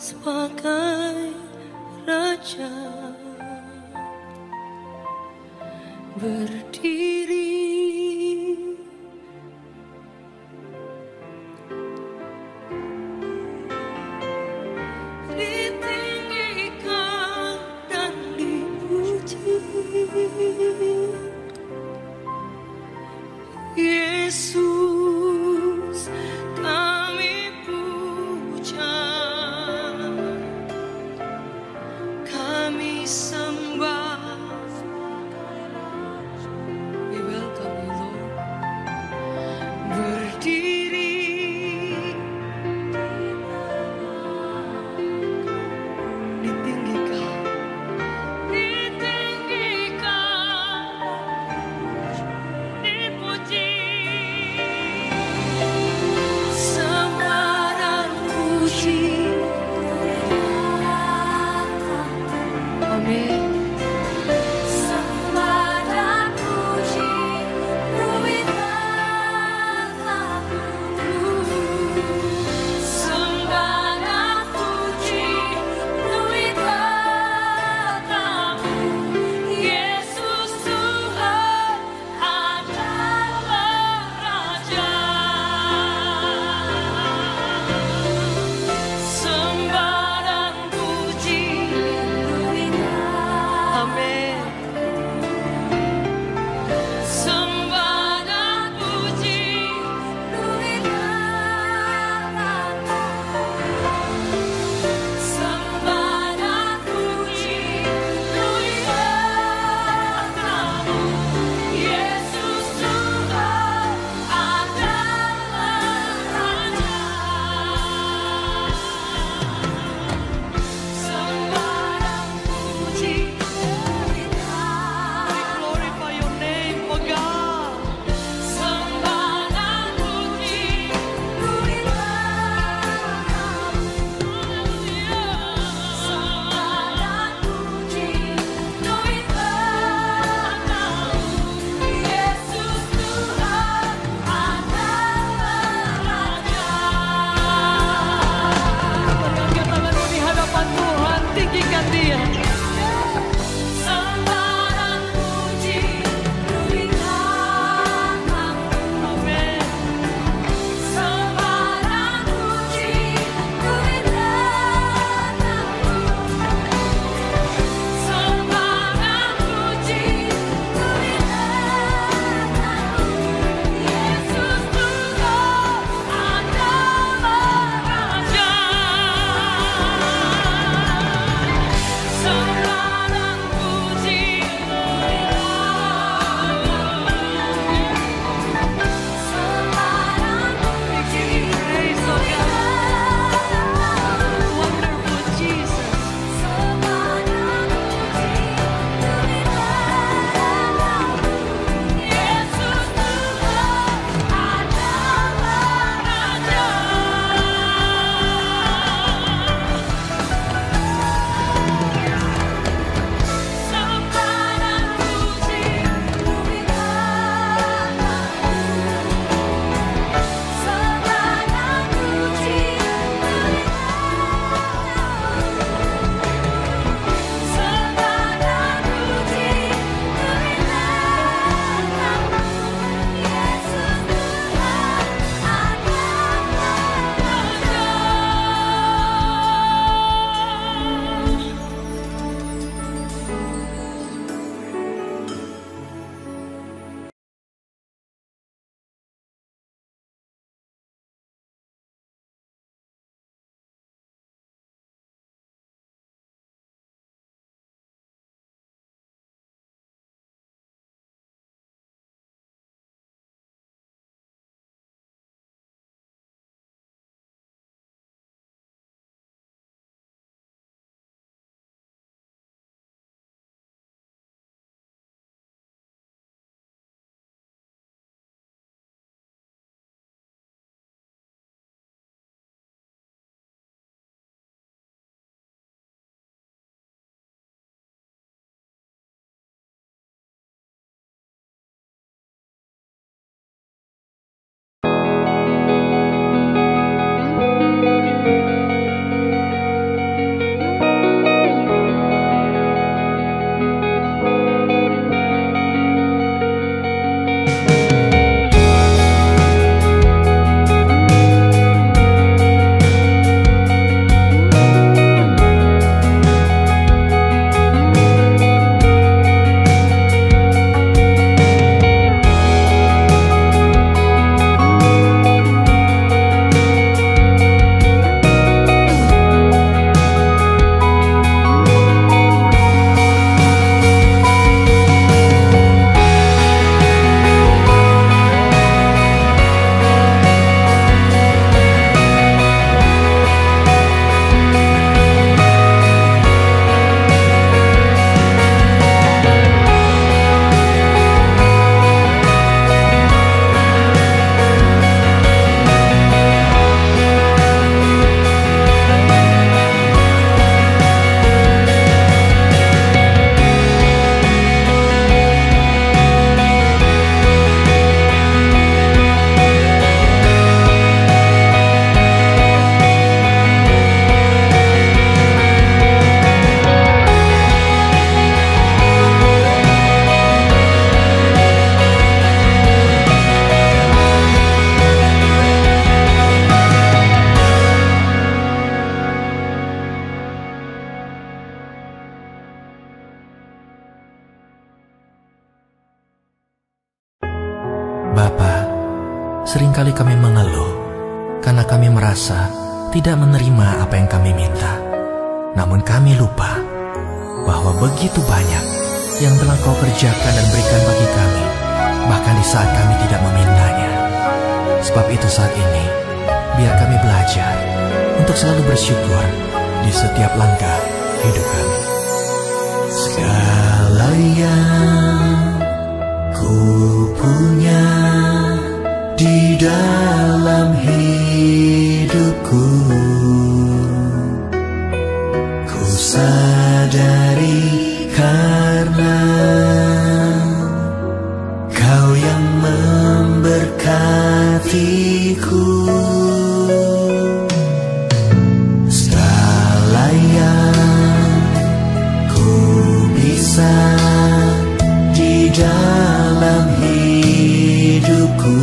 sebagai Raja berdiri ditinggikan dan dipuji. Yesus kami puja, kami sembah. seringkali kami mengeluh karena kami merasa tidak menerima apa yang kami minta. Namun kami lupa bahwa begitu banyak yang telah Kau kerjakan dan berikan bagi kami, bahkan di saat kami tidak memintanya. Sebab itu saat ini, biar kami belajar untuk selalu bersyukur di setiap langkah hidup kami. Segala yang ku punya di dalam hidupku, ku sadari karena Kau yang memberkatiku. Segala yang ku bisa di dalam hidupku,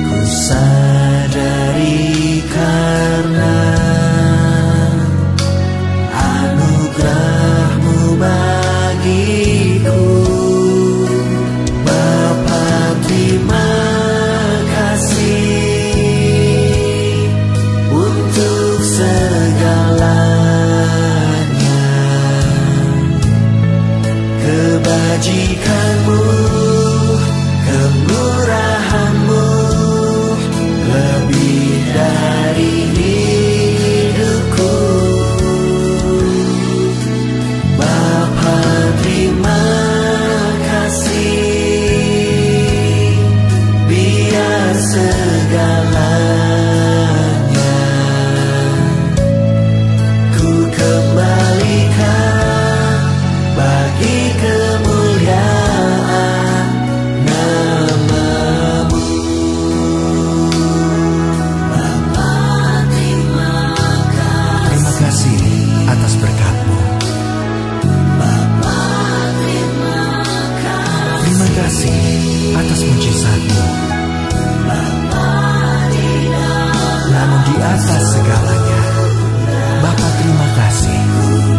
ku sadari karena anugerah-Mu bagiku. Bapa, terima kasih untuk segalanya. Kebajikan-Mu, kemurahan-Mu lebih dari hidupku. Bapa, terima kasih, biar segalanya ku kembalikan bagi kemuliaan nama-Mu. Bapa, terima Terima kasih atas berkat-Mu. Bapa, terima Terima kasih atas mujizat-Mu. Namun di atas segalanya, Bapa, terima kasih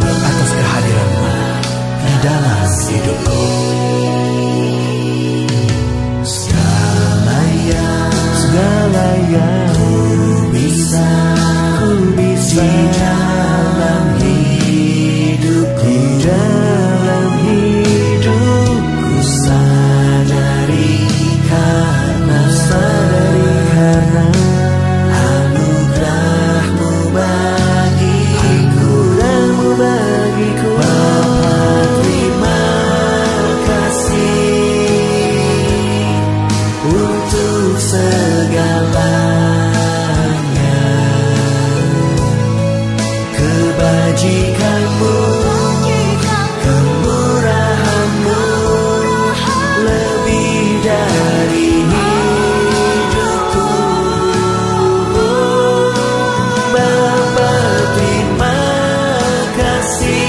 atas kehadiran-Mu di dalam hidupku. segala yang ku bisa di dalam hidupku, ku sadari karena anugerah-Mu bagiku. Bapa, terima kasih untuk segalanya. Kebajikan-Mu, kemurahan-Mu lebih dari hidupku. Bapa, terima kasih,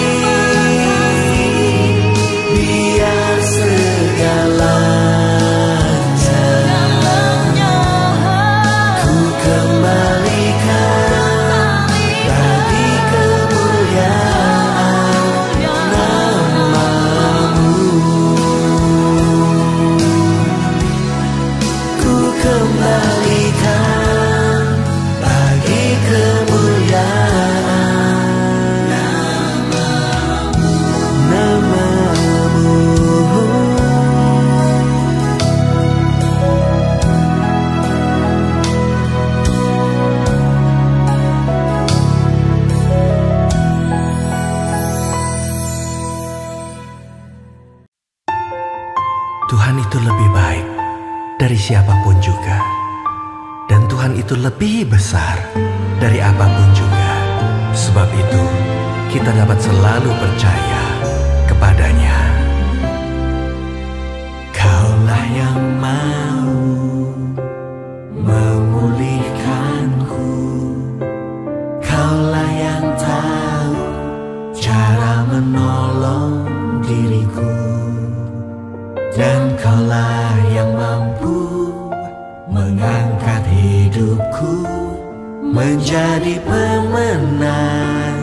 biar segalanya ku kembalikan bagi kemuliaan nama-Mu. Ku kembalikan bagi kemuliaan nama-Mu. Tuhan itu lebih baik dari siapapun juga. Dan Tuhan itu lebih besar dari apapun juga. Sebab itu, kita dapat selalu percaya kepadanya. Kaulah yang mau memulihkanku, Kaulah yang tahu cara menolong diriku, dan Kaulah yang mampu mengangkat hidupku menjadi pemenang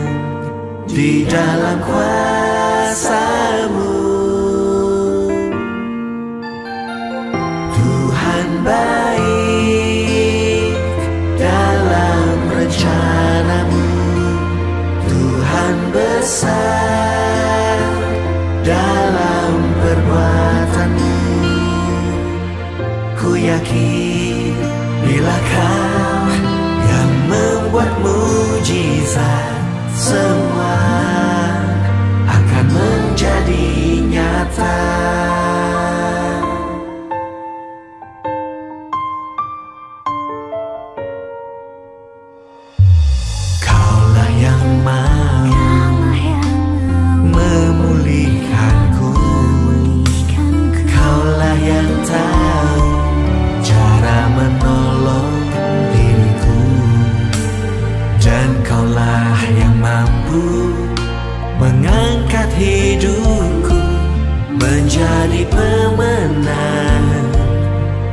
di dalam kuasa-Mu. baik dalam rencanamu, Tuhan besar dalam perbuatanmu. Ku yakin bila Kau yang membuat mujizat, semua akan menjadi nyata. Kaulah yang mau memulihkanku, Kaulah yang tahu cara menolong diriku, dan Kaulah yang mampu mengangkat hidupku menjadi pemenang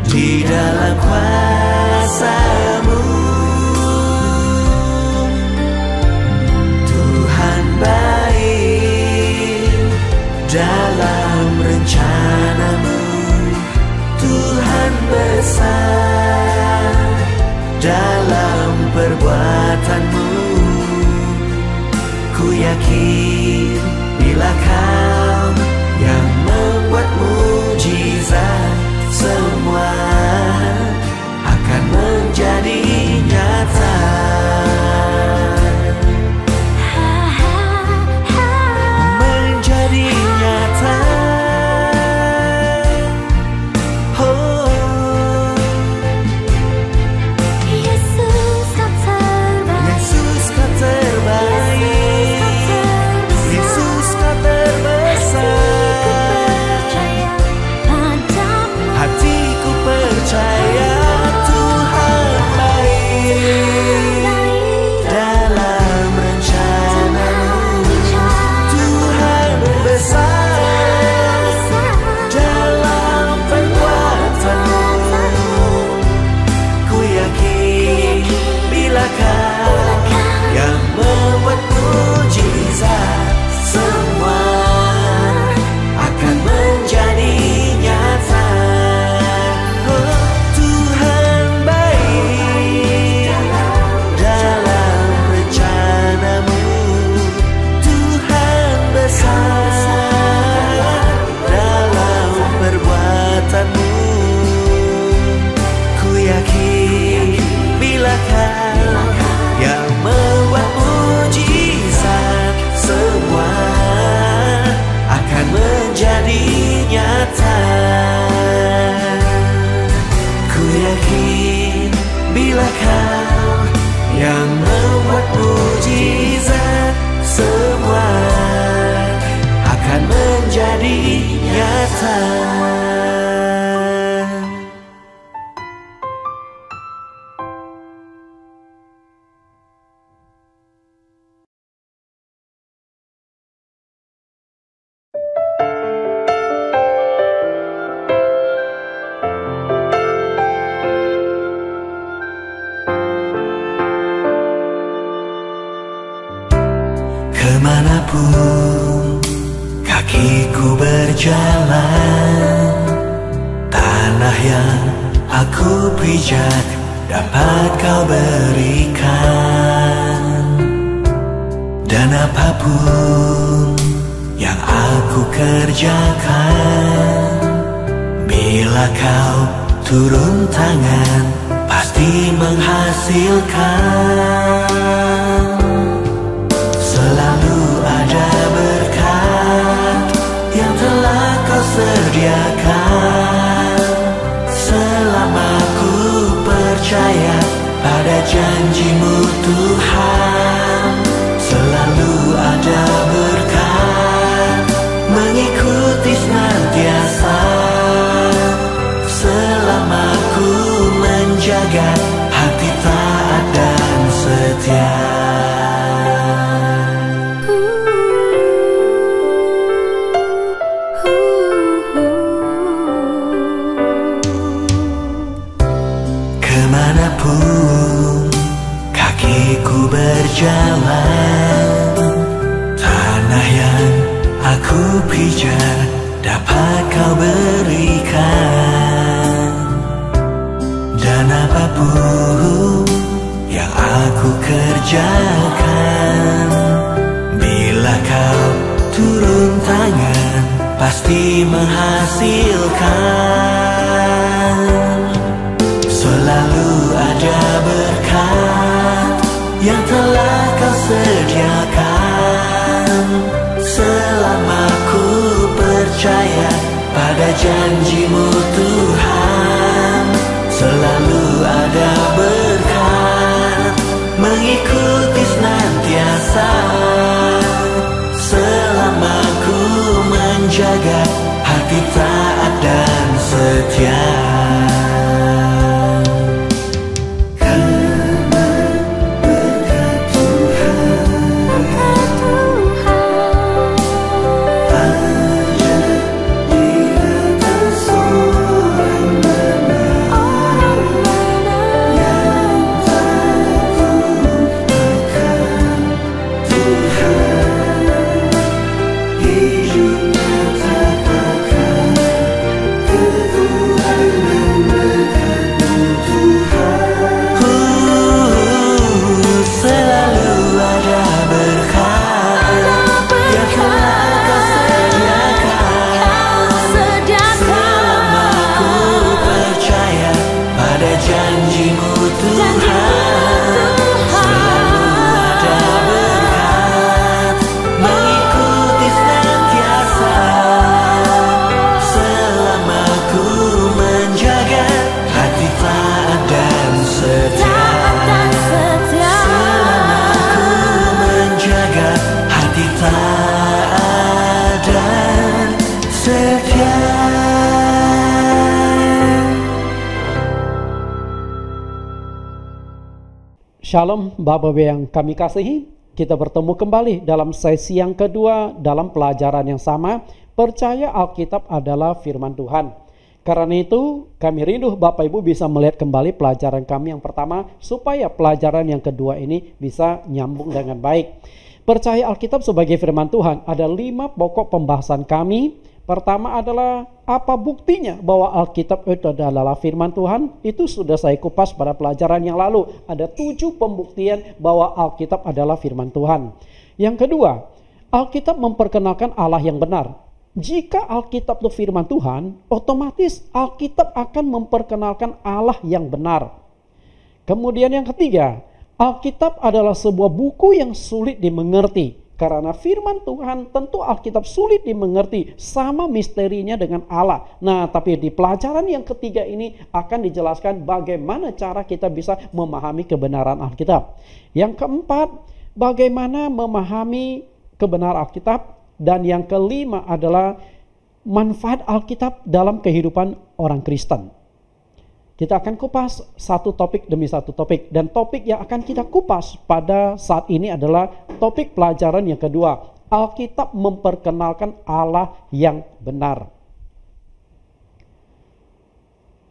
di dalam kuasa-Mu. Tuhan baik dalam rencana-Mu, Tuhan besar dalam perbuatan-Mu. Ku yakin bila Kau yang membuat mujizat, semua akan menjadi nyata. Menjadi nyata. Oh, Yesus Kau terbaik, Yesus Kau terbaik, Yesus Kau terbesar. Hatiku percaya Tuhan baik dalam rencana-Mu, Tuhan besar dalam perbuatan-Mu. Ku yakin bila Kau yang membuat mujizat, semua akan menjadi nyata. Oh, Tuhan baik dalam rencana-Mu, Tuhan besar dalam perbuatan-Mu. Ku yakin bila Kau yang membuat mujizat, semua akan menjadi nyata. Ku yakin bila Kau yang membuat mujizat, semua akan menjadi nyata. Kemanapun kakiku berjalan, tanah yang aku pijak dapat Kau berikan. Dan apapun yang aku kerjakan, bila Kau turun tangan, pasti menghasilkan. Selalu ada berkat yang telah Kau sediakan. Selama ku percaya pada janji-Mu Tuhan, selalu ada berkat mengikuti senantiasa. Selama ku menjaga hati taat dan setia. Kemanapun kakiku berjalan, tanah yang aku pijak dapat Kau berikan. apapun yang aku kerjakan, bila kau turun tangan pasti menghasilkan. Selalu ada berkat yang telah kau sediakan. Selama ku percaya pada janji-Mu Tuhan, selalu ada berkat mengikuti senantiasa. Selama ku menjaga hati taat dan setia. Shalom Bapak Ibu yang kami kasihi, kita bertemu kembali dalam sesi yang kedua dalam pelajaran yang sama, percaya Alkitab adalah firman Tuhan. Karena itu kami rindu Bapak Ibu bisa melihat kembali pelajaran kami yang pertama, supaya pelajaran yang kedua ini bisa nyambung dengan baik. Percaya Alkitab sebagai firman Tuhan, ada 5 pokok pembahasan kami. Pertama adalah apa buktinya bahwa Alkitab itu adalah firman Tuhan. Itu sudah saya kupas pada pelajaran yang lalu. Ada 7 pembuktian bahwa Alkitab adalah firman Tuhan. Yang kedua, Alkitab memperkenalkan Allah yang benar. Jika Alkitab itu firman Tuhan, otomatis Alkitab akan memperkenalkan Allah yang benar. Kemudian yang ketiga, Alkitab adalah sebuah buku yang sulit dimengerti. Karena firman Tuhan, tentu Alkitab sulit dimengerti, sama misterinya dengan Allah. Nah, tapi di pelajaran yang ketiga ini akan dijelaskan bagaimana cara kita bisa memahami kebenaran Alkitab. Yang keempat, bagaimana memahami kebenaran Alkitab. Dan yang kelima adalah manfaat Alkitab dalam kehidupan orang Kristen. Kita akan kupas satu topik demi satu topik. Dan topik yang akan kita kupas pada saat ini adalah topik pelajaran yang kedua. Alkitab memperkenalkan Allah yang benar.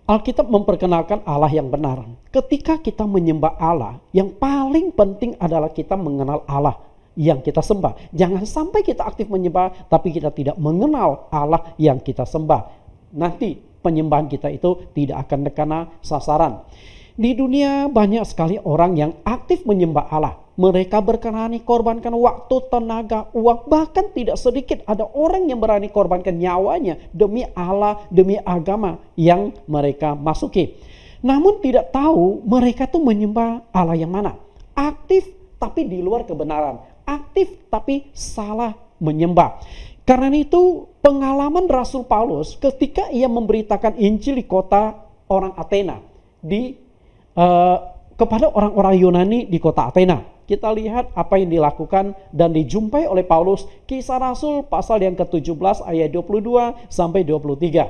Alkitab memperkenalkan Allah yang benar. Ketika kita menyembah Allah, yang paling penting adalah kita mengenal Allah yang kita sembah. Jangan sampai kita aktif menyembah, tapi kita tidak mengenal Allah yang kita sembah. Nanti penyembahan kita itu tidak akan kena sasaran. Di dunia banyak sekali orang yang aktif menyembah Allah. Mereka berani korbankan waktu, tenaga, uang. Bahkan tidak sedikit ada orang yang berani korbankan nyawanya demi Allah, demi agama yang mereka masuki. Namun tidak tahu mereka tuh menyembah Allah yang mana. Aktif tapi di luar kebenaran. Aktif tapi salah menyembah. Karena itu pengalaman Rasul Paulus ketika ia memberitakan Injil di kota orang Athena kepada orang-orang Yunani di kota Athena. Kita lihat apa yang dilakukan dan dijumpai oleh Paulus, Kisah Rasul pasal yang ke-17 ayat 22 sampai 23.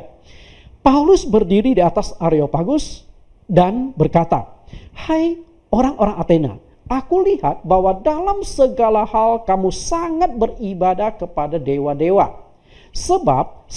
Paulus berdiri di atas Areopagus dan berkata, "Hai orang-orang Athena, aku lihat bahwa dalam segala hal kamu sangat beribadah kepada dewa-dewa. Sebab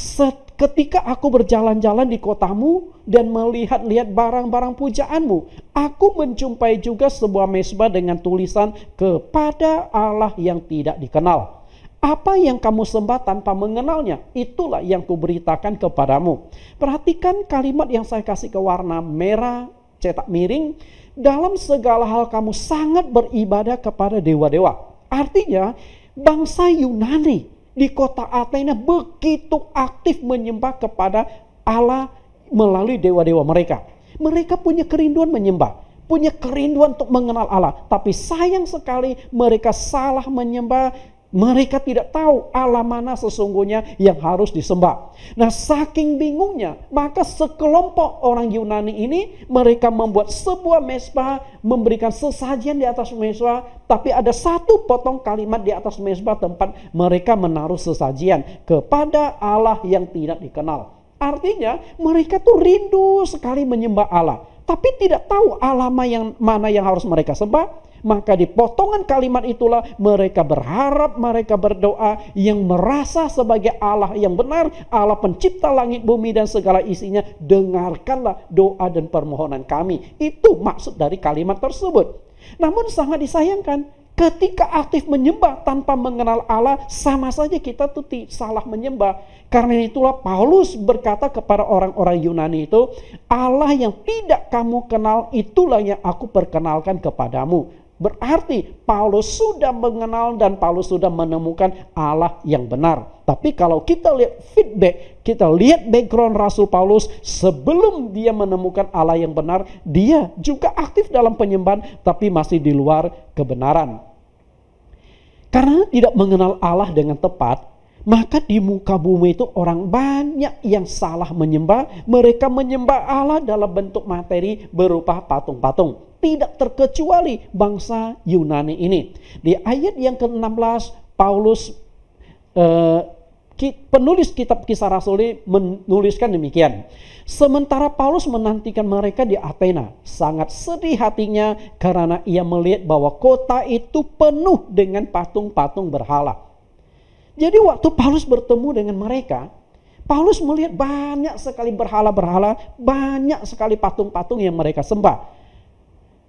ketika aku berjalan-jalan di kotamu dan melihat-lihat barang-barang pujaanmu, aku menjumpai juga sebuah mezbah dengan tulisan kepada Allah yang tidak dikenal. Apa yang kamu sembah tanpa mengenalnya, itulah yang kuberitakan kepadamu." Perhatikan kalimat yang saya kasih ke warna merah cetak miring, dalam segala hal kamu sangat beribadah kepada dewa-dewa. Artinya bangsa Yunani di kota Athena begitu aktif menyembah kepada Allah melalui dewa-dewa mereka. Mereka punya kerinduan menyembah, punya kerinduan untuk mengenal Allah. Tapi sayang sekali mereka salah menyembah. Mereka tidak tahu Allah mana sesungguhnya yang harus disembah. Nah, saking bingungnya, maka sekelompok orang Yunani ini, mereka membuat sebuah mezbah, memberikan sesajian di atas mezbah, tapi ada satu potong kalimat di atas mezbah tempat mereka menaruh sesajian kepada Allah yang tidak dikenal. Artinya mereka tuh rindu sekali menyembah Allah, tapi tidak tahu Allah mana yang harus mereka sembah. Maka di potongan kalimat itulah mereka berharap, mereka berdoa yang merasa sebagai Allah yang benar, Allah pencipta langit bumi dan segala isinya, dengarkanlah doa dan permohonan kami. Itu maksud dari kalimat tersebut. Namun sangat disayangkan, ketika aktif menyembah tanpa mengenal Allah, sama saja kita tuh salah menyembah. Karena itulah Paulus berkata kepada orang-orang Yunani itu, Allah yang tidak kamu kenal itulah yang aku perkenalkan kepadamu. Berarti Paulus sudah mengenal dan Paulus sudah menemukan Allah yang benar. Tapi kalau kita lihat feedback, kita lihat background Rasul Paulus sebelum dia menemukan Allah yang benar, dia juga aktif dalam penyembahan tapi masih di luar kebenaran. Karena tidak mengenal Allah dengan tepat, maka di muka bumi itu orang banyak yang salah menyembah. Mereka menyembah Allah dalam bentuk materi berupa patung-patung. Tidak terkecuali bangsa Yunani ini. Di ayat yang ke-16, Paulus, penulis kitab Kisah Rasul ini menuliskan demikian. Sementara Paulus menantikan mereka di Athena, sangat sedih hatinya karena ia melihat bahwa kota itu penuh dengan patung-patung berhala. Jadi waktu Paulus bertemu dengan mereka, Paulus melihat banyak sekali berhala-berhala, banyak sekali patung-patung yang mereka sembah.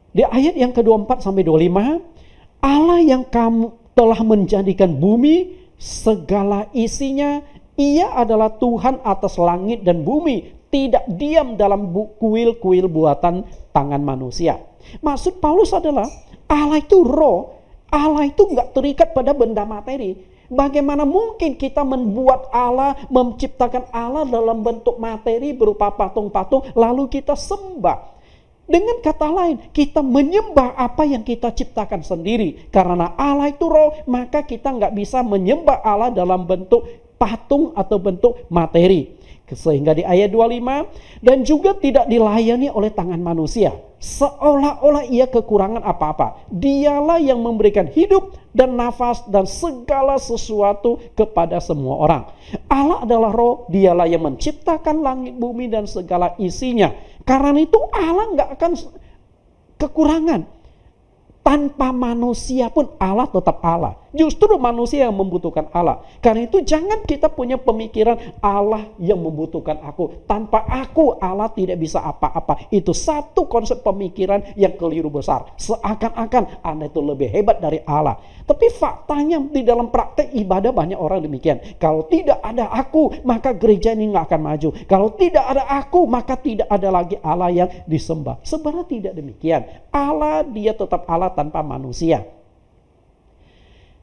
Di ayat yang ke-24 sampai 25, Allah yang kamu telah menjadikan bumi segala isinya, ia adalah Tuhan atas langit dan bumi, tidak diam dalam kuil-kuil buatan tangan manusia. Maksud Paulus adalah Allah itu roh, Allah itu nggak terikat pada benda materi. Bagaimana mungkin kita membuat Allah, menciptakan Allah dalam bentuk materi berupa patung-patung, lalu kita sembah. Dengan kata lain, kita menyembah apa yang kita ciptakan sendiri. Karena Allah itu roh, maka kita nggak bisa menyembah Allah dalam bentuk patung atau bentuk materi. Sehingga di ayat 25, dan juga tidak dilayani oleh tangan manusia, seolah-olah ia kekurangan apa-apa. Dialah yang memberikan hidup dan nafas dan segala sesuatu kepada semua orang. Allah adalah roh, dialah yang menciptakan langit bumi dan segala isinya. Karena itu Allah nggak akan kekurangan. Tanpa manusia pun Allah tetap Allah. Justru manusia yang membutuhkan Allah. Karena itu jangan kita punya pemikiran Allah yang membutuhkan aku. Tanpa aku Allah tidak bisa apa-apa. Itu satu konsep pemikiran yang keliru besar. Seakan-akan Anda itu lebih hebat dari Allah. Tapi faktanya di dalam praktek ibadah banyak orang demikian. Kalau tidak ada aku, maka gereja ini nggak akan maju. Kalau tidak ada aku, maka tidak ada lagi Allah yang disembah. Sebenarnya tidak demikian. Allah, dia tetap Allah tanpa manusia.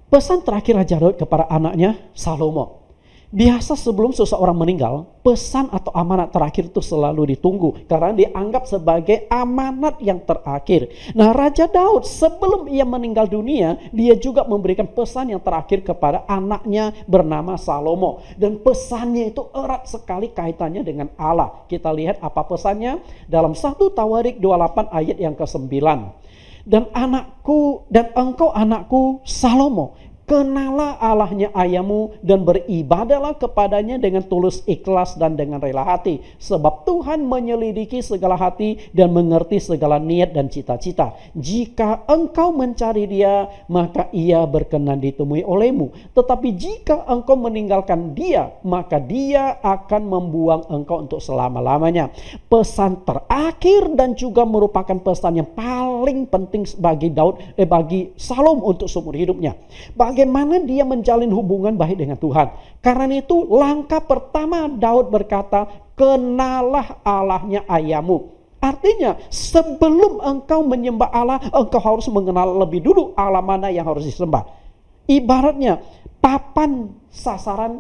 Pesan terakhir Raja Daud kepada anaknya Salomo. Biasa sebelum seseorang meninggal, pesan atau amanat terakhir itu selalu ditunggu. Karena dianggap sebagai amanat yang terakhir. Nah, Raja Daud sebelum ia meninggal dunia, dia juga memberikan pesan yang terakhir kepada anaknya bernama Salomo. Dan pesannya itu erat sekali kaitannya dengan Allah. Kita lihat apa pesannya dalam 1 Tawarik 28 ayat yang ke-9. Dan engkau anakku Salomo, kenalah Allahnya ayahmu dan beribadahlah kepadanya dengan tulus ikhlas dan dengan rela hati. Sebab Tuhan menyelidiki segala hati dan mengerti segala niat dan cita-cita. Jika engkau mencari dia, maka ia berkenan ditemui olehmu. Tetapi jika engkau meninggalkan dia, maka dia akan membuang engkau untuk selama-lamanya. Pesan terakhir dan juga merupakan pesan yang paling penting bagi Salomo untuk seumur hidupnya. Bagaimana dia menjalin hubungan baik dengan Tuhan. Karena itu langkah pertama Daud berkata, kenalah Allahnya ayahmu. Artinya sebelum engkau menyembah Allah, engkau harus mengenal lebih dulu Allah mana yang harus disembah. Ibaratnya papan sasaran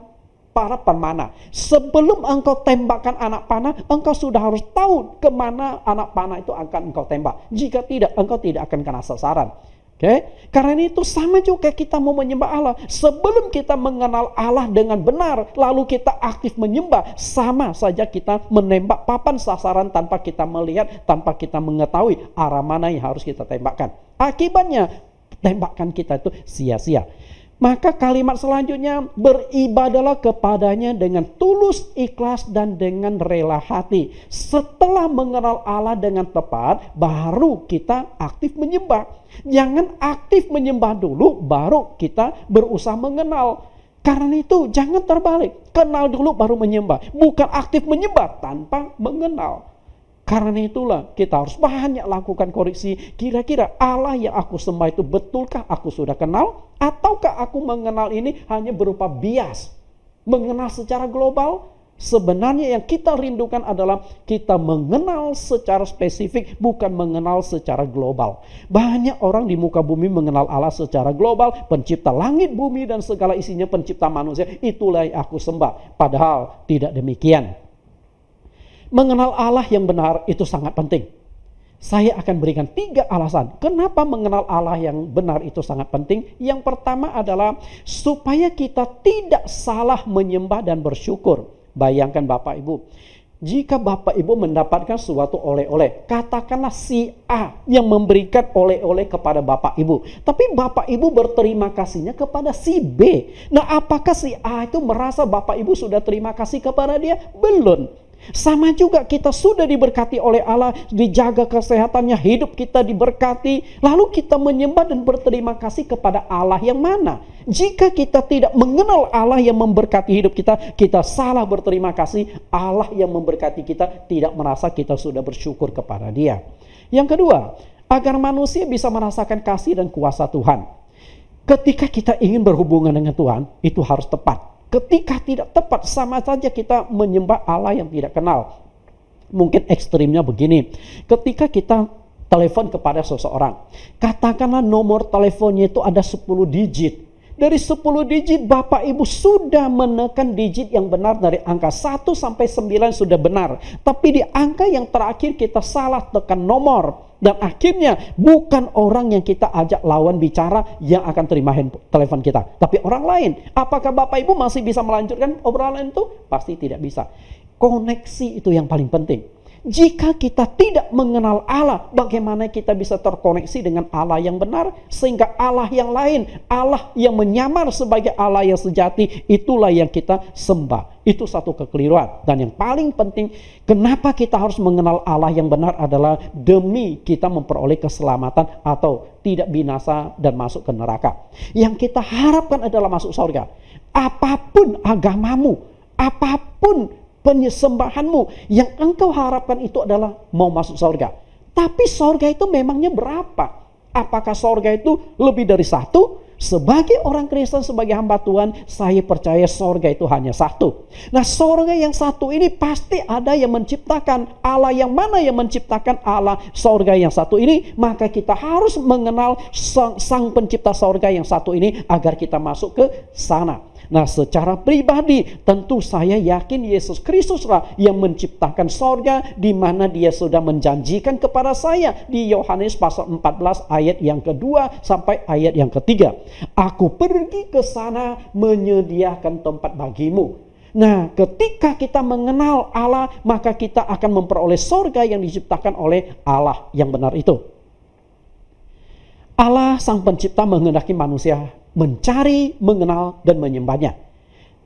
para pemana. Sebelum engkau tembakkan anak panah, engkau sudah harus tahu kemana anak panah itu akan engkau tembak. Jika tidak, engkau tidak akan kena sasaran. Karena itu sama juga kita mau menyembah Allah. Sebelum kita mengenal Allah dengan benar, lalu kita aktif menyembah, sama saja kita menembak papan sasaran tanpa kita melihat, tanpa kita mengetahui arah mana yang harus kita tembakkan. Akibatnya tembakan kita itu sia-sia. Maka kalimat selanjutnya, beribadalah kepadanya dengan tulus, ikhlas, dan dengan rela hati. Setelah mengenal Allah dengan tepat, baru kita aktif menyembah. Jangan aktif menyembah dulu, baru kita berusaha mengenal. Karena itu jangan terbalik, kenal dulu baru menyembah. Bukan aktif menyembah tanpa mengenal. Karena itulah kita harus banyak lakukan koreksi. Kira-kira Allah yang aku sembah itu betulkah aku sudah kenal? Ataukah aku mengenal ini hanya berupa bias? Mengenal secara global? Sebenarnya yang kita rindukan adalah kita mengenal secara spesifik, bukan mengenal secara global. Banyak orang di muka bumi mengenal Allah secara global, pencipta langit, bumi, dan segala isinya, pencipta manusia. Itulah yang aku sembah. Padahal tidak demikian. Mengenal Allah yang benar itu sangat penting. Saya akan berikan 3 alasan kenapa mengenal Allah yang benar itu sangat penting. Yang pertama adalah supaya kita tidak salah menyembah dan bersyukur. Bayangkan Bapak Ibu, jika Bapak Ibu mendapatkan suatu oleh-oleh, katakanlah si A yang memberikan oleh-oleh kepada Bapak Ibu, tapi Bapak Ibu berterima kasihnya kepada si B. Nah, apakah si A itu merasa Bapak Ibu sudah terima kasih kepada dia? Belum. Sama juga kita sudah diberkati oleh Allah, dijaga kesehatannya, hidup kita diberkati, lalu kita menyembah dan berterima kasih kepada Allah yang mana? Jika kita tidak mengenal Allah yang memberkati hidup kita, kita salah berterima kasih. Allah yang memberkati kita tidak merasa kita sudah bersyukur kepada Dia. Yang kedua, agar manusia bisa merasakan kasih dan kuasa Tuhan. Ketika kita ingin berhubungan dengan Tuhan, itu harus tepat. Ketika tidak tepat, sama saja kita menyembah Allah yang tidak kenal. Mungkin ekstrimnya begini. Ketika kita telepon kepada seseorang, katakanlah nomor teleponnya itu ada 10 digit. Dari 10 digit Bapak Ibu sudah menekan digit yang benar, dari angka 1 sampai 9 sudah benar. Tapi di angka yang terakhir kita salah tekan nomor. Dan akhirnya bukan orang yang kita ajak lawan bicara yang akan terima telepon kita, tapi orang lain. Apakah Bapak Ibu masih bisa melanjutkan obrolan itu? Pasti tidak bisa. Koneksi itu yang paling penting. Jika kita tidak mengenal Allah, bagaimana kita bisa terkoneksi dengan Allah yang benar? Sehingga Allah yang lain, Allah yang menyamar sebagai Allah yang sejati, itulah yang kita sembah. Itu satu kekeliruan. Dan yang paling penting, kenapa kita harus mengenal Allah yang benar adalah demi kita memperoleh keselamatan atau tidak binasa dan masuk ke neraka. Yang kita harapkan adalah masuk surga. Apapun agamamu, apapun penyesembahanmu, yang engkau harapkan itu adalah mau masuk surga. Tapi surga itu memangnya berapa? Apakah surga itu lebih dari 1? Sebagai orang Kristen, sebagai hamba Tuhan, saya percaya surga itu hanya 1. Nah, surga yang 1 ini pasti ada yang menciptakan. Allah yang mana yang menciptakan Allah surga yang 1 ini? Maka kita harus mengenal sang pencipta surga yang 1 ini agar kita masuk ke sana. Nah, secara pribadi tentu saya yakin Yesus Kristuslah yang menciptakan sorga, di mana Dia sudah menjanjikan kepada saya di Yohanes pasal 14 ayat yang kedua sampai ayat yang ketiga. Aku pergi ke sana menyediakan tempat bagimu. Nah, ketika kita mengenal Allah, maka kita akan memperoleh sorga yang diciptakan oleh Allah yang benar itu. Allah sang pencipta menghendaki manusia mencari, mengenal, dan menyembahnya.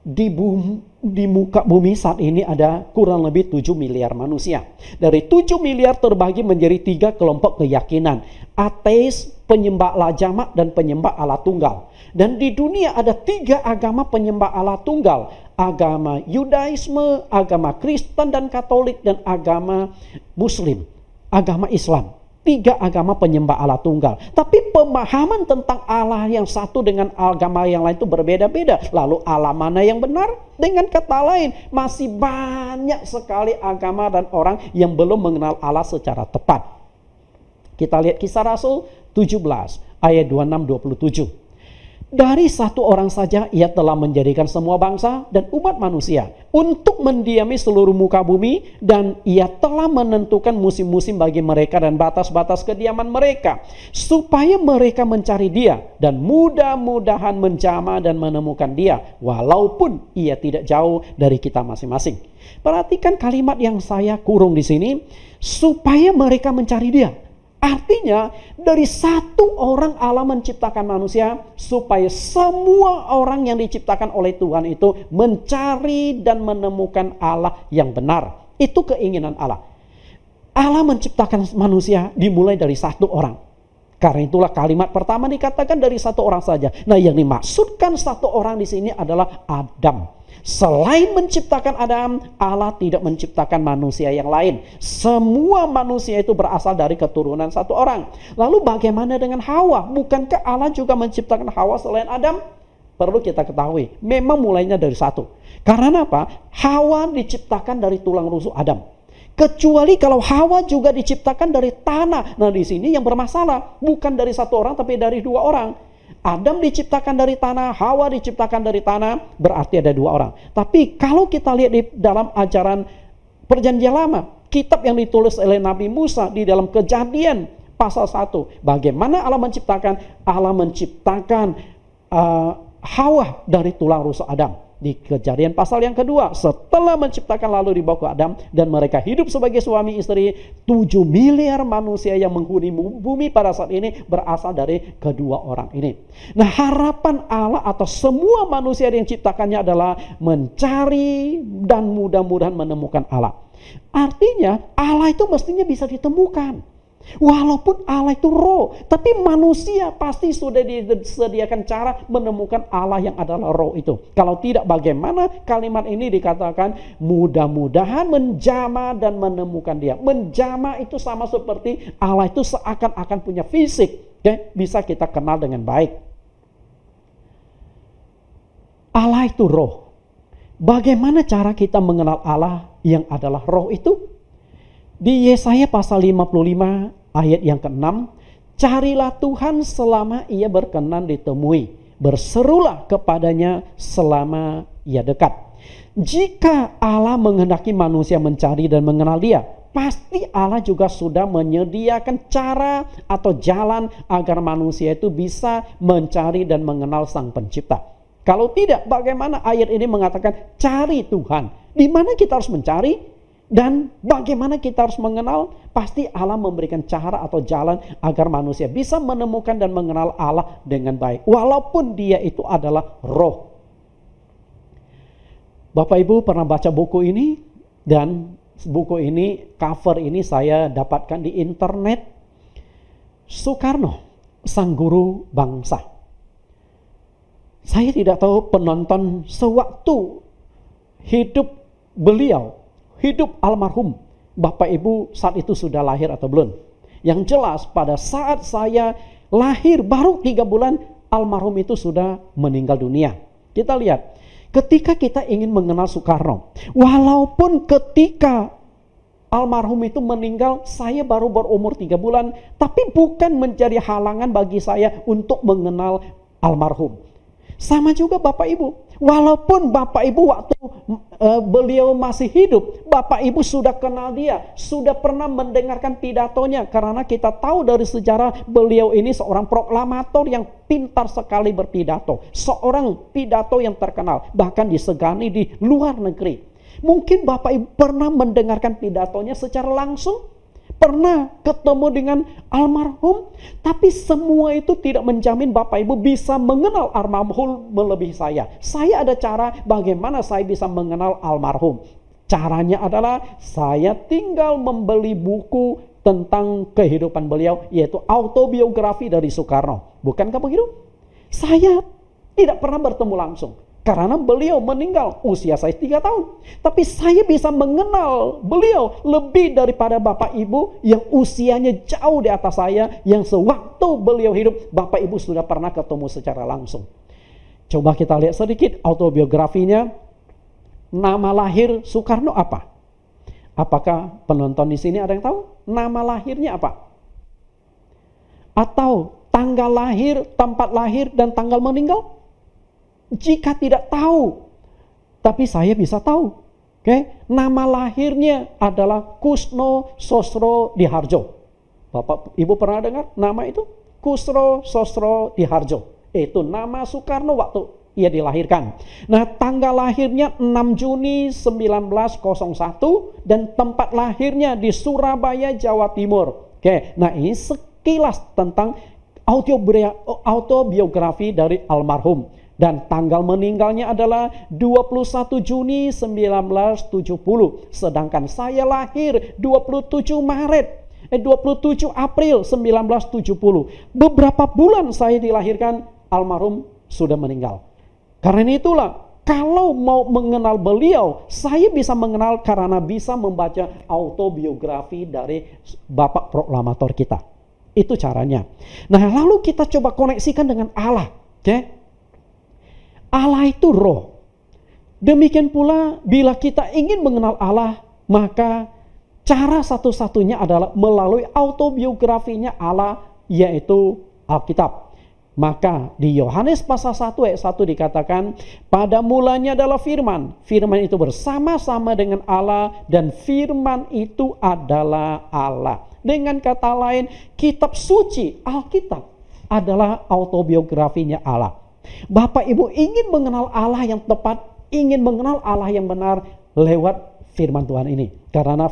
Di muka bumi saat ini ada kurang lebih 7 miliar manusia. Dari 7 miliar terbagi menjadi 3 kelompok keyakinan. Ateis, penyembah Allah jamak, dan penyembah Allah tunggal. Dan di dunia ada 3 agama penyembah Allah tunggal. Agama Yudaisme, agama Kristen dan Katolik, dan agama Muslim, agama Islam. tiga agama penyembah Allah tunggal. Tapi pemahaman tentang Allah yang satu dengan agama yang lain itu berbeda-beda. Lalu Allah mana yang benar? Dengan kata lain, masih banyak sekali agama dan orang yang belum mengenal Allah secara tepat. Kita lihat Kisah Rasul 17 ayat 26-27. Dari satu orang saja ia telah menjadikan semua bangsa dan umat manusia untuk mendiami seluruh muka bumi, dan ia telah menentukan musim-musim bagi mereka dan batas-batas kediaman mereka, supaya mereka mencari Dia dan mudah-mudahan menjamah dan menemukan Dia walaupun ia tidak jauh dari kita masing-masing. Perhatikan kalimat yang saya kurung di sini, supaya mereka mencari Dia. Artinya dari satu orang Allah menciptakan manusia supaya semua orang yang diciptakan oleh Tuhan itu mencari dan menemukan Allah yang benar. Itu keinginan Allah. Allah menciptakan manusia dimulai dari satu orang. Karena itulah kalimat pertama dikatakan dari satu orang saja. Nah, yang dimaksudkan satu orang di sini adalah Adam. Selain menciptakan Adam, Allah tidak menciptakan manusia yang lain. Semua manusia itu berasal dari keturunan satu orang. Lalu bagaimana dengan Hawa? Bukankah Allah juga menciptakan Hawa selain Adam? Perlu kita ketahui, memang mulainya dari satu. Karena apa? Hawa diciptakan dari tulang rusuk Adam. Kecuali kalau Hawa juga diciptakan dari tanah. Nah, di sini yang bermasalah bukan dari satu orang tapi dari dua orang. Adam diciptakan dari tanah, Hawa diciptakan dari tanah, berarti ada dua orang. Tapi kalau kita lihat di dalam ajaran Perjanjian Lama, kitab yang ditulis oleh Nabi Musa di dalam Kejadian pasal 1, bagaimana Allah menciptakan? Allah menciptakan Hawa dari tulang rusuk Adam. Di Kejadian pasal yang kedua, setelah menciptakan lalu dibawa ke Adam, dan mereka hidup sebagai suami istri. 7 miliar manusia yang menghuni bumi pada saat ini berasal dari kedua orang ini. Nah, harapan Allah atau semua manusia yang diciptakannya adalah mencari dan mudah-mudahan menemukan Allah. Artinya Allah itu mestinya bisa ditemukan. Walaupun Allah itu roh, tapi manusia pasti sudah disediakan cara menemukan Allah yang adalah roh itu. Kalau tidak, bagaimana kalimat ini dikatakan mudah-mudahan menjamah dan menemukan Dia. Menjamah itu sama seperti Allah itu seakan-akan punya fisik, bisa kita kenal dengan baik. Allah itu roh. Bagaimana cara kita mengenal Allah yang adalah roh itu? Di Yesaya pasal 55 ayat yang ke-6, carilah Tuhan selama Ia berkenan ditemui, berserulah kepadanya selama Ia dekat. Jika Allah menghendaki manusia mencari dan mengenal Dia, pasti Allah juga sudah menyediakan cara atau jalan agar manusia itu bisa mencari dan mengenal Sang Pencipta. Kalau tidak, bagaimana ayat ini mengatakan cari Tuhan? Di mana kita harus mencari? Dan bagaimana kita harus mengenal? Pasti Allah memberikan cara atau jalan agar manusia bisa menemukan dan mengenal Allah dengan baik. Walaupun Dia itu adalah roh. Bapak Ibu pernah baca buku ini? Dan buku ini, cover ini saya dapatkan di internet. Soekarno, sang guru bangsa. Saya tidak tahu penonton sewaktu hidup beliau, hidup almarhum Bapak Ibu saat itu sudah lahir atau belum. Yang jelas pada saat saya lahir baru 3 bulan almarhum itu sudah meninggal dunia. Kita lihat, ketika kita ingin mengenal Soekarno, walaupun ketika almarhum itu meninggal saya baru berumur 3 bulan, tapi bukan menjadi halangan bagi saya untuk mengenal almarhum. Sama juga Bapak Ibu, walaupun Bapak Ibu waktu beliau masih hidup, Bapak Ibu sudah kenal Dia, sudah pernah mendengarkan pidatonya. Karena kita tahu dari sejarah beliau ini seorang proklamator yang pintar sekali berpidato, seorang pidato yang terkenal, bahkan disegani di luar negeri. Mungkin Bapak Ibu pernah mendengarkan pidatonya secara langsung, pernah ketemu dengan almarhum, tapi semua itu tidak menjamin Bapak Ibu bisa mengenal almarhum melebihi saya. Saya ada cara bagaimana saya bisa mengenal almarhum. Caranya adalah saya tinggal membeli buku tentang kehidupan beliau, yaitu autobiografi dari Soekarno. Bukankah begitu? Saya tidak pernah bertemu langsung. karena beliau meninggal usia saya 3 tahun. Tapi saya bisa mengenal beliau lebih daripada Bapak Ibu yang usianya jauh di atas saya, yang sewaktu beliau hidup Bapak Ibu sudah pernah ketemu secara langsung. Coba kita lihat sedikit autobiografinya. Nama lahir Soekarno apa? Apakah penonton di sini ada yang tahu? Nama lahirnya apa? Atau tanggal lahir, tempat lahir, dan tanggal meninggal? Jika tidak tahu, tapi saya bisa tahu. Nama lahirnya adalah Kusno Sosro Diharjo. Bapak Ibu pernah dengar nama itu? Kusno Sosro Diharjo. Itu nama Soekarno waktu ia dilahirkan. Nah, tanggal lahirnya 6 Juni 1901 dan tempat lahirnya di Surabaya, Jawa Timur. Nah ini sekilas tentang autobiografi dari almarhum. Dan tanggal meninggalnya adalah 21 Juni 1970. Sedangkan saya lahir 27 April 1970. Beberapa bulan saya dilahirkan, almarhum sudah meninggal. Karena itulah, kalau mau mengenal beliau, saya bisa mengenal karena bisa membaca autobiografi dari Bapak Proklamator kita. Itu caranya. Nah, lalu kita coba koneksikan dengan Allah. Allah itu roh. Demikian pula bila kita ingin mengenal Allah, maka cara satu-satunya adalah melalui autobiografinya Allah, yaitu Alkitab. Maka di Yohanes pasal 1 ayat 1 dikatakan, pada mulanya adalah firman. Firman itu bersama-sama dengan Allah dan firman itu adalah Allah. Dengan kata lain, kitab suci Alkitab adalah autobiografinya Allah. Bapak Ibu ingin mengenal Allah yang tepat, ingin mengenal Allah yang benar lewat firman Tuhan ini. Karena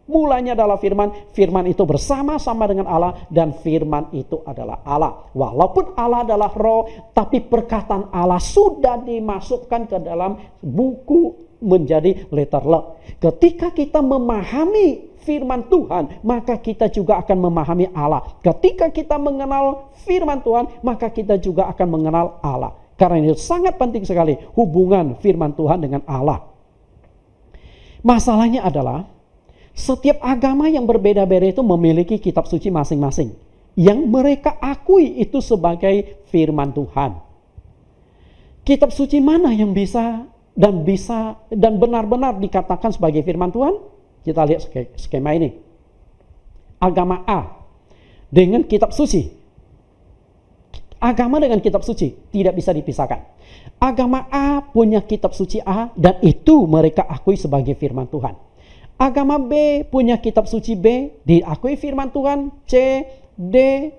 mulanya adalah firman, firman itu bersama-sama dengan Allah dan firman itu adalah Allah. Walaupun Allah adalah roh, tapi perkataan Allah sudah dimasukkan ke dalam buku menjadi letter L. Ketika kita memahami firman Tuhan, maka kita juga akan memahami Allah. Ketika kita mengenal firman Tuhan, maka kita juga akan mengenal Allah. Karena itu sangat penting sekali hubungan firman Tuhan dengan Allah. Masalahnya adalah setiap agama yang berbeda-beda itu memiliki kitab suci masing-masing yang mereka akui itu sebagai firman Tuhan. Kitab suci mana yang bisa dan benar-benar dikatakan sebagai firman Tuhan? Kita lihat skema ini. Agama A dengan kitab suci. Agama dengan kitab suci tidak bisa dipisahkan. Agama A punya kitab suci A dan itu mereka akui sebagai firman Tuhan. Agama B punya kitab suci B, diakui firman Tuhan. C, D,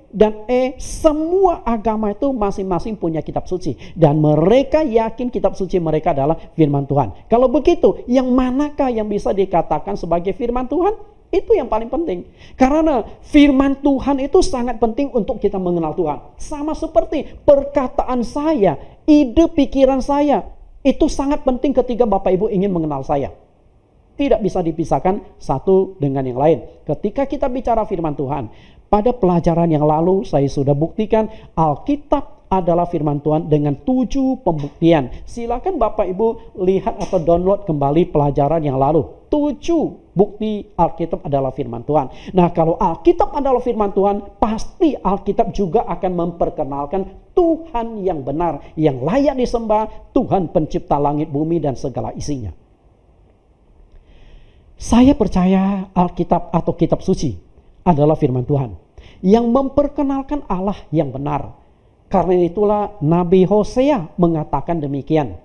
dan E, semua agama itu masing-masing punya kitab suci. Dan mereka yakin kitab suci mereka adalah firman Tuhan. Kalau begitu, yang manakah yang bisa dikatakan sebagai firman Tuhan? Itu yang paling penting. Karena firman Tuhan itu sangat penting untuk kita mengenal Tuhan. Sama seperti perkataan saya, ide pikiran saya, itu sangat penting ketika Bapak Ibu ingin mengenal saya. Tidak bisa dipisahkan satu dengan yang lain. Ketika kita bicara firman Tuhan, pada pelajaran yang lalu saya sudah buktikan Alkitab adalah firman Tuhan dengan 7 pembuktian. Silakan Bapak Ibu lihat atau download kembali pelajaran yang lalu. 7 bukti Alkitab adalah firman Tuhan. Nah, kalau Alkitab adalah firman Tuhan, pasti Alkitab juga akan memperkenalkan Tuhan yang benar, yang layak disembah, Tuhan pencipta langit, bumi, dan segala isinya. Saya percaya Alkitab atau kitab suci adalah firman Tuhan yang memperkenalkan Allah yang benar. Karena itulah Nabi Hosea mengatakan demikian.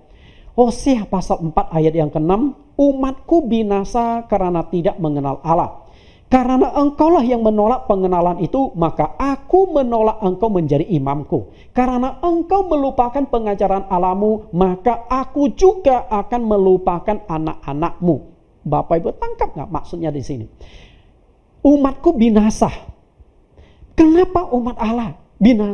Hosea pasal 4 ayat yang ke-6, umatku binasa karena tidak mengenal Allah. Karena engkaulah yang menolak pengenalan itu, maka aku menolak engkau menjadi imamku. Karena engkau melupakan pengajaran Allahmu, maka aku juga akan melupakan anak-anakmu. Bapak Ibu tangkap nggak maksudnya di sini? Umatku binasa. Kenapa umat Allah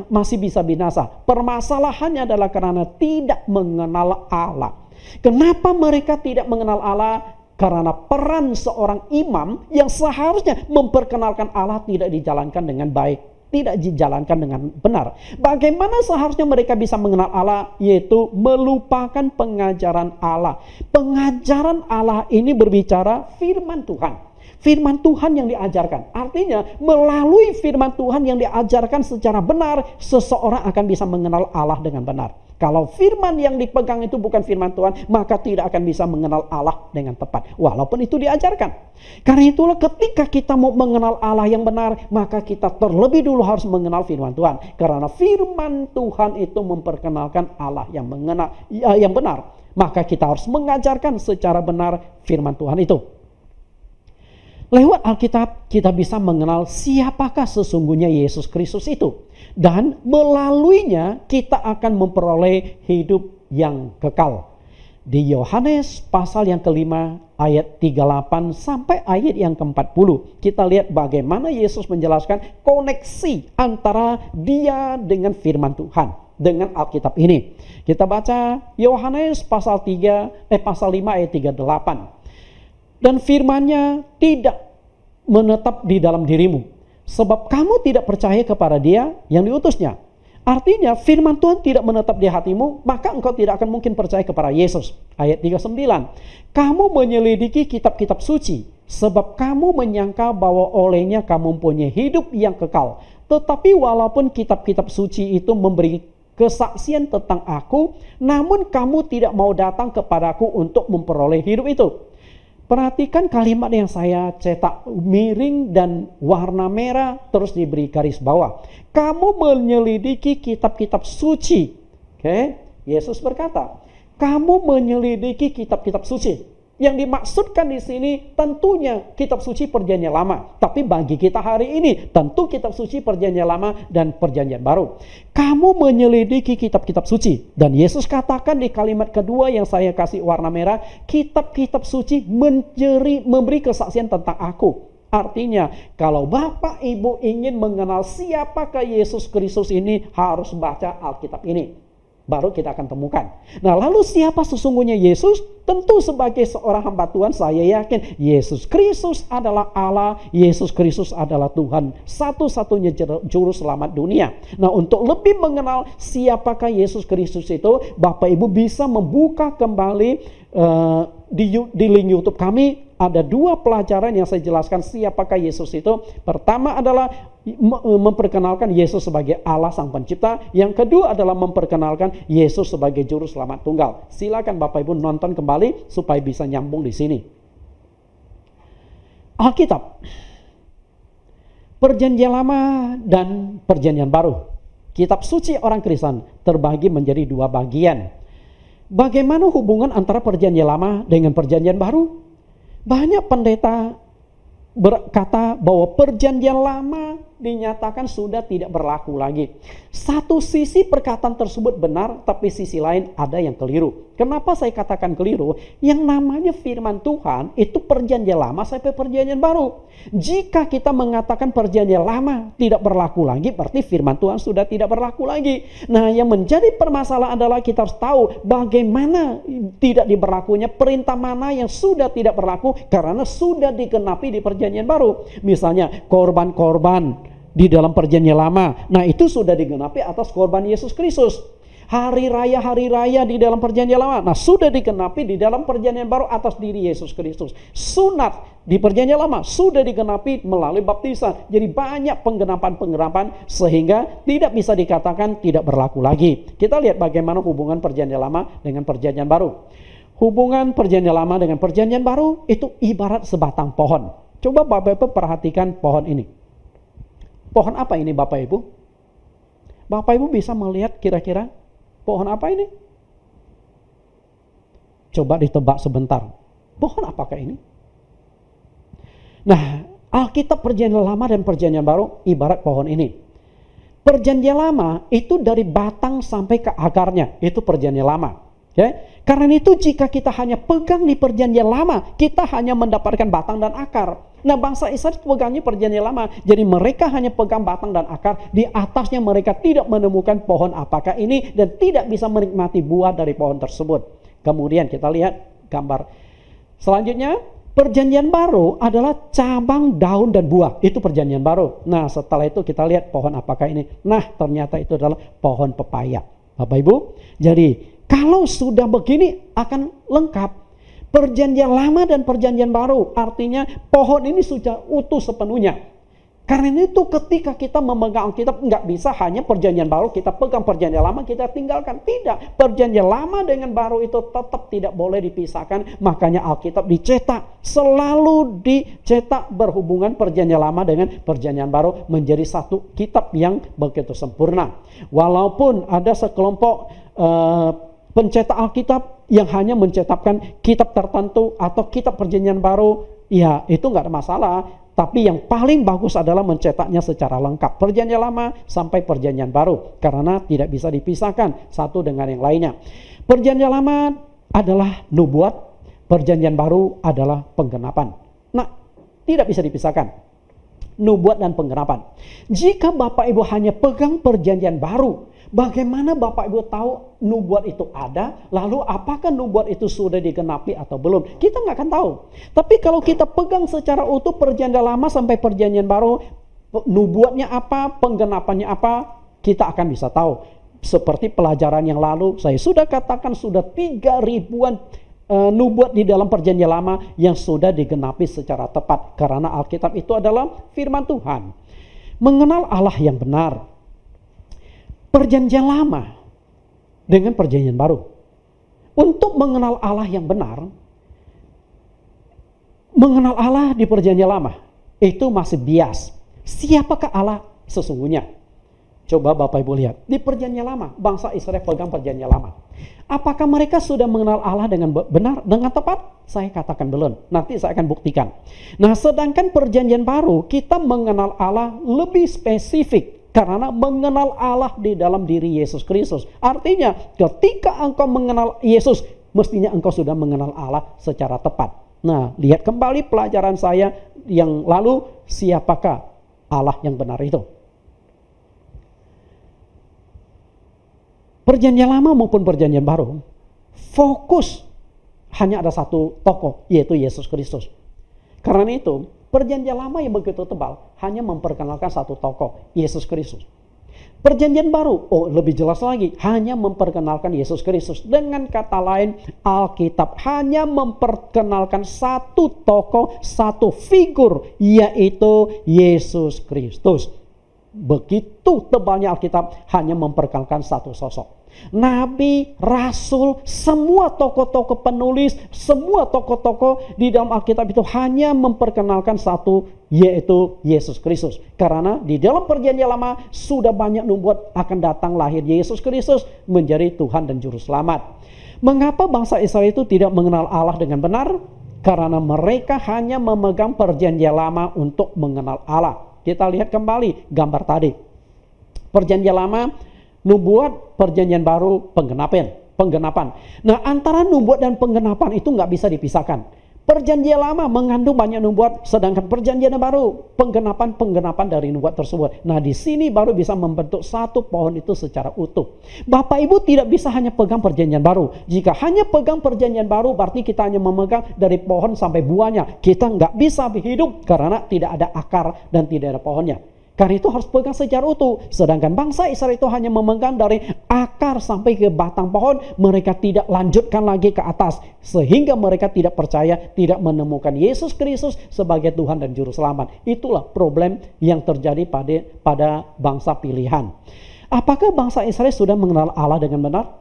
masih bisa binasa? Permasalahannya adalah karena tidak mengenal Allah. Kenapa mereka tidak mengenal Allah? Karena peran seorang imam yang seharusnya memperkenalkan Allah tidak dijalankan dengan baik. tidak dijalankan dengan benar. Bagaimana seharusnya mereka bisa mengenal Allah? Yaitu melupakan pengajaran Allah. Pengajaran Allah ini berbicara firman Tuhan. Firman Tuhan yang diajarkan. Artinya melalui firman Tuhan yang diajarkan secara benar, seseorang akan bisa mengenal Allah dengan benar. Kalau firman yang dipegang itu bukan firman Tuhan, maka tidak akan bisa mengenal Allah dengan tepat. Walaupun itu diajarkan. Karena itulah ketika kita mau mengenal Allah yang benar, maka kita terlebih dulu harus mengenal firman Tuhan. Karena firman Tuhan itu memperkenalkan Allah yang yang benar. Maka kita harus mengajarkan secara benar firman Tuhan itu. Lewat Alkitab kita bisa mengenal siapakah sesungguhnya Yesus Kristus itu. Dan melaluinya kita akan memperoleh hidup yang kekal. Di Yohanes pasal yang kelima ayat 38 sampai ayat yang ke-40. Kita lihat bagaimana Yesus menjelaskan koneksi antara dia dengan firman Tuhan. Dengan Alkitab ini. Kita baca Yohanes pasal 5 ayat 38. Dan firman-Nya tidak menetap di dalam dirimu, sebab kamu tidak percaya kepada Dia yang diutusnya. Artinya firman Tuhan tidak menetap di hatimu, maka engkau tidak akan mungkin percaya kepada Yesus. Ayat 39. Kamu menyelidiki kitab-kitab suci, sebab kamu menyangka bahwa olehnya kamu mempunyai hidup yang kekal. Tetapi walaupun kitab-kitab suci itu memberi kesaksian tentang aku, namun kamu tidak mau datang kepadaku untuk memperoleh hidup itu. Perhatikan kalimat yang saya cetak miring dan warna merah terus diberi garis bawah. Kamu menyelidiki kitab-kitab suci. Oke, Yesus berkata, kamu menyelidiki kitab-kitab suci. Yang dimaksudkan di sini tentunya kitab suci perjanjian lama. Tapi bagi kita hari ini tentu kitab suci perjanjian lama dan perjanjian baru. Kamu menyelidiki kitab-kitab suci. Dan Yesus katakan di kalimat kedua yang saya kasih warna merah, kitab-kitab suci memberi kesaksian tentang aku. Artinya kalau Bapak Ibu ingin mengenal siapakah Yesus Kristus ini, harus baca Alkitab ini. Baru kita akan temukan. Nah, lalu siapa sesungguhnya Yesus? Tentu sebagai seorang hamba Tuhan saya yakin Yesus Kristus adalah Allah, Yesus Kristus adalah Tuhan, satu-satunya juru selamat dunia. Nah, untuk lebih mengenal siapakah Yesus Kristus itu, Bapak Ibu bisa membuka kembali di link YouTube kami. Ada dua pelajaran yang saya jelaskan siapakah Yesus itu. Pertama adalah memperkenalkan Yesus sebagai Allah Sang Pencipta. Yang kedua adalah memperkenalkan Yesus sebagai Juru Selamat Tunggal. Silakan Bapak Ibu nonton kembali supaya bisa nyambung di sini. Alkitab, Perjanjian Lama dan Perjanjian Baru. Kitab suci orang Kristen terbagi menjadi dua bagian. Bagaimana hubungan antara Perjanjian Lama dengan Perjanjian Baru? Banyak pendeta berkata bahwa Perjanjian Lama dinyatakan sudah tidak berlaku lagi. Satu sisi perkataan tersebut benar, tapi sisi lain ada yang keliru. Kenapa saya katakan keliru? Yang namanya firman Tuhan itu Perjanjian Lama sampai Perjanjian Baru. Jika kita mengatakan Perjanjian Lama tidak berlaku lagi, berarti firman Tuhan sudah tidak berlaku lagi. Nah, yang menjadi permasalahan adalah kita harus tahu bagaimana tidak diberlakunya, perintah mana yang sudah tidak berlaku karena sudah digenapi di Perjanjian Baru. Misalnya korban-korban di dalam Perjanjian Lama, nah itu sudah digenapi atas korban Yesus Kristus. Hari raya di dalam Perjanjian Lama, nah sudah digenapi di dalam Perjanjian Baru atas diri Yesus Kristus. Sunat di Perjanjian Lama sudah digenapi melalui baptisan. Jadi banyak penggenapan sehingga tidak bisa dikatakan tidak berlaku lagi. Kita lihat bagaimana hubungan Perjanjian Lama dengan Perjanjian Baru. Hubungan Perjanjian Lama dengan Perjanjian Baru itu ibarat sebatang pohon. Coba Bapak Ibu perhatikan pohon ini. Pohon apa ini Bapak Ibu? Bapak Ibu bisa melihat kira-kira pohon apa ini? Coba ditebak sebentar. Pohon apakah ini? Nah, Alkitab Perjanjian Lama dan Perjanjian Baru ibarat pohon ini. Perjanjian Lama itu dari batang sampai ke akarnya, itu Perjanjian Lama. Okay? Karena itu jika kita hanya pegang di Perjanjian Lama, kita hanya mendapatkan batang dan akar. Nah, bangsa Israel pegangnya Perjanjian Lama, jadi mereka hanya pegang batang dan akar. Di atasnya mereka tidak menemukan pohon apakah ini dan tidak bisa menikmati buah dari pohon tersebut. Kemudian kita lihat gambar selanjutnya. Perjanjian baru adalah cabang, daun, dan buah. Itu perjanjian baru. Nah, setelah itu kita lihat pohon apakah ini. Nah, ternyata itu adalah pohon pepaya. Bapak Ibu, jadi kalau sudah begini akan lengkap. Perjanjian lama dan perjanjian baru, artinya pohon ini sudah utuh sepenuhnya. Karena itu ketika kita memegang Alkitab, nggak bisa hanya perjanjian baru kita pegang, perjanjian lama kita tinggalkan. Tidak, perjanjian lama dengan baru itu tetap tidak boleh dipisahkan. Makanya Alkitab dicetak, selalu dicetak berhubungan perjanjian lama dengan perjanjian baru menjadi satu kitab yang begitu sempurna. Walaupun ada sekelompok pencetak Alkitab yang hanya mencetakkan kitab tertentu atau kitab perjanjian baru, ya itu nggak ada masalah. Tapi yang paling bagus adalah mencetaknya secara lengkap. Perjanjian lama sampai perjanjian baru. Karena tidak bisa dipisahkan satu dengan yang lainnya. Perjanjian lama adalah nubuat. Perjanjian baru adalah penggenapan. Nah, tidak bisa dipisahkan. Nubuat dan penggenapan. Jika Bapak Ibu hanya pegang perjanjian baru, bagaimana Bapak Ibu tahu nubuat itu ada, lalu apakah nubuat itu sudah digenapi atau belum? Kita nggak akan tahu. Tapi kalau kita pegang secara utuh perjanjian lama sampai perjanjian baru, nubuatnya apa, penggenapannya apa, kita akan bisa tahu. Seperti pelajaran yang lalu, saya sudah katakan sudah 3.000-an nubuat di dalam perjanjian lama yang sudah digenapi secara tepat. Karena Alkitab itu adalah firman Tuhan. Mengenal Allah yang benar. Perjanjian lama dengan perjanjian baru. Untuk mengenal Allah yang benar, mengenal Allah di perjanjian lama, itu masih bias. Siapakah Allah sesungguhnya? Coba Bapak Ibu lihat, di perjanjian lama, bangsa Israel pegang perjanjian lama. Apakah mereka sudah mengenal Allah dengan benar, dengan tepat? Saya katakan belum, nanti saya akan buktikan. Nah, sedangkan perjanjian baru, kita mengenal Allah lebih spesifik. Karena mengenal Allah di dalam diri Yesus Kristus. Artinya ketika engkau mengenal Yesus, mestinya engkau sudah mengenal Allah secara tepat. Nah, lihat kembali pelajaran saya yang lalu, siapakah Allah yang benar itu? Perjanjian lama maupun perjanjian baru, fokus hanya ada satu tokoh, yaitu Yesus Kristus. Karena itu, perjanjian lama yang begitu tebal hanya memperkenalkan satu tokoh, Yesus Kristus. Perjanjian baru, lebih jelas lagi, hanya memperkenalkan Yesus Kristus. Dengan kata lain, Alkitab hanya memperkenalkan satu tokoh, satu figur, yaitu Yesus Kristus. Begitu tebalnya Alkitab hanya memperkenalkan satu sosok. Nabi, rasul, semua tokoh-tokoh penulis, semua tokoh-tokoh di dalam Alkitab itu hanya memperkenalkan satu, yaitu Yesus Kristus. Karena di dalam perjanjian lama sudah banyak nubuat akan datang lahir Yesus Kristus menjadi Tuhan dan Juru Selamat. Mengapa bangsa Israel itu tidak mengenal Allah dengan benar? Karena mereka hanya memegang perjanjian lama untuk mengenal Allah. Kita lihat kembali gambar tadi. Perjanjian lama, nubuat, perjanjian baru, penggenapan. Nah, antara nubuat dan penggenapan itu nggak bisa dipisahkan. Perjanjian lama mengandung banyak nubuat, sedangkan perjanjian baru penggenapan dari nubuat tersebut. Nah, di sini baru bisa membentuk satu pohon itu secara utuh. Bapak Ibu tidak bisa hanya pegang perjanjian baru. Jika hanya pegang perjanjian baru, berarti kita hanya memegang dari pohon sampai buahnya. Kita nggak bisa hidup karena tidak ada akar dan tidak ada pohonnya. Karena itu harus pegang secara utuh. Sedangkan bangsa Israel itu hanya memegang dari akar sampai ke batang pohon. Mereka tidak lanjutkan lagi ke atas. Sehingga mereka tidak percaya, tidak menemukan Yesus Kristus sebagai Tuhan dan Juru Selamat. Itulah problem yang terjadi pada bangsa pilihan. Apakah bangsa Israel sudah mengenal Allah dengan benar?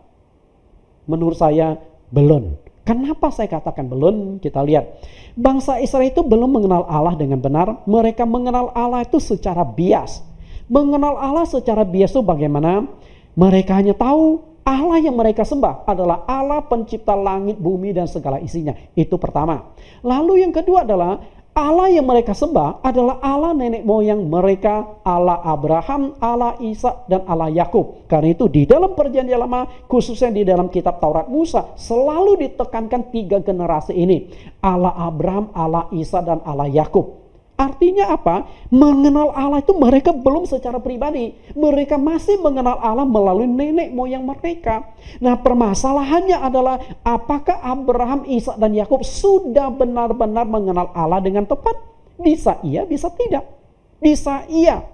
Menurut saya belum. Kenapa saya katakan belum? Kita lihat. Bangsa Israel itu belum mengenal Allah dengan benar. Mereka mengenal Allah itu secara bias. Mengenal Allah secara bias itu bagaimana? Mereka hanya tahu Allah yang mereka sembah adalah Allah pencipta langit, bumi, dan segala isinya. Itu pertama. Lalu yang kedua adalah Allah yang mereka sembah adalah Allah nenek moyang mereka, Allah Abraham, Allah Ishak, dan Allah Yakub. Karena itu di dalam perjanjian lama, khususnya di dalam kitab Taurat Musa, selalu ditekankan 3 generasi ini. Allah Abraham, Allah Ishak, dan Allah Yakub. Artinya apa? Mengenal Allah itu mereka belum secara pribadi. Mereka masih mengenal Allah melalui nenek moyang mereka. Nah, permasalahannya adalah apakah Abraham, Ishak dan Yakub sudah benar-benar mengenal Allah dengan tepat? Bisa iya, bisa tidak. Bisa iya.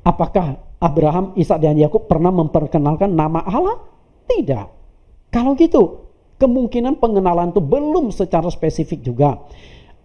Apakah Abraham, Ishak dan Yakub pernah memperkenalkan nama Allah? Tidak. Kalau gitu, kemungkinan pengenalan itu belum secara spesifik juga.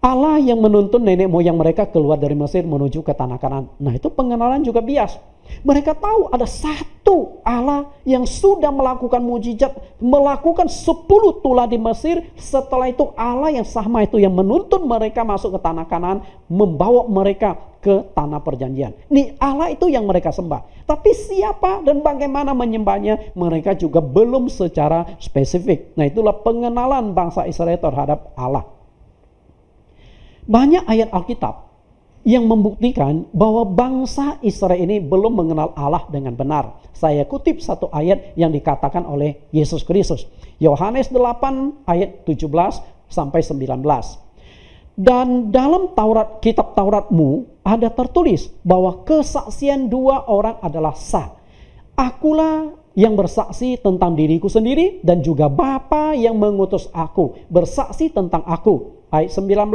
Allah yang menuntun nenek moyang mereka keluar dari Mesir menuju ke tanah Kanaan. Nah, itu pengenalan juga bias. Mereka tahu ada satu Allah yang sudah melakukan mujizat, melakukan 10 tulah di Mesir. Setelah itu Allah yang sama itu yang menuntun mereka masuk ke tanah Kanaan, membawa mereka ke tanah perjanjian. Ini Allah itu yang mereka sembah. Tapi siapa dan bagaimana menyembahnya, mereka juga belum secara spesifik. Nah, itulah pengenalan bangsa Israel terhadap Allah. Banyak ayat Alkitab yang membuktikan bahwa bangsa Israel ini belum mengenal Allah dengan benar. Saya kutip satu ayat yang dikatakan oleh Yesus Kristus. Yohanes 8 ayat 17 sampai 19. Dan dalam Taurat, kitab Tauratmu ada tertulis bahwa kesaksian 2 orang adalah sah. Akulah yang bersaksi tentang diriku sendiri dan juga Bapa yang mengutus aku bersaksi tentang aku. Ayat 19,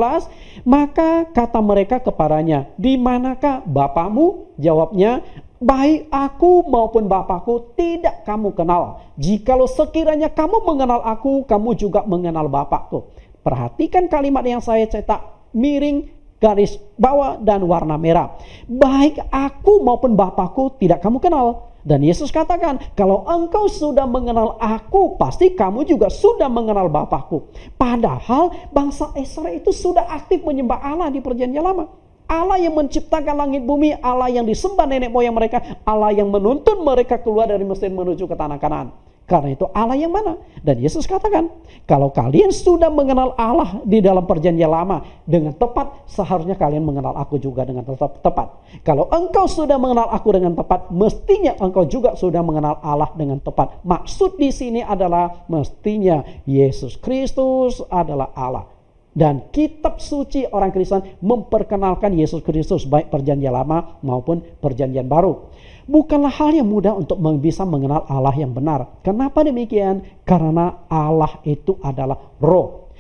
maka kata mereka kepadanya, di manakah Bapamu? Jawabnya, baik aku maupun Bapakku tidak kamu kenal. Jikalau sekiranya kamu mengenal aku, kamu juga mengenal Bapakku. Perhatikan kalimat yang saya cetak miring, garis bawah dan warna merah. Baik aku maupun Bapakku tidak kamu kenal. Dan Yesus katakan, kalau engkau sudah mengenal aku, pasti kamu juga sudah mengenal Bapakku. Padahal bangsa Israel itu sudah aktif menyembah Allah di perjanjian lama. Allah yang menciptakan langit bumi, Allah yang disembah nenek moyang mereka, Allah yang menuntun mereka keluar dari Mesir menuju ke tanah Kanaan. Karena itu Allah yang mana? Dan Yesus katakan, kalau kalian sudah mengenal Allah di dalam perjanjian lama dengan tepat, seharusnya kalian mengenal aku juga dengan tepat. Kalau engkau sudah mengenal aku dengan tepat, mestinya engkau juga sudah mengenal Allah dengan tepat. Maksud di sini adalah mestinya Yesus Kristus adalah Allah. Dan kitab suci orang Kristen memperkenalkan Yesus Kristus baik perjanjian lama maupun perjanjian baru. Bukanlah hal yang mudah untuk bisa mengenal Allah yang benar. Kenapa demikian? Karena Allah itu adalah roh.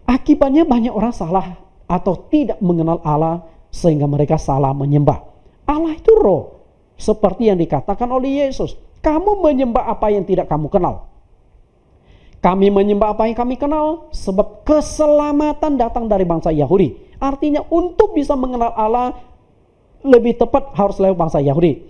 Akibatnya banyak orang salah atau tidak mengenal Allah sehingga mereka salah menyembah. Allah itu roh. Seperti yang dikatakan oleh Yesus. Kamu menyembah apa yang tidak kamu kenal. Kami menyembah apa yang kami kenal sebab keselamatan datang dari bangsa Yahudi. Artinya untuk bisa mengenal Allah lebih tepat harus lewat bangsa Yahudi.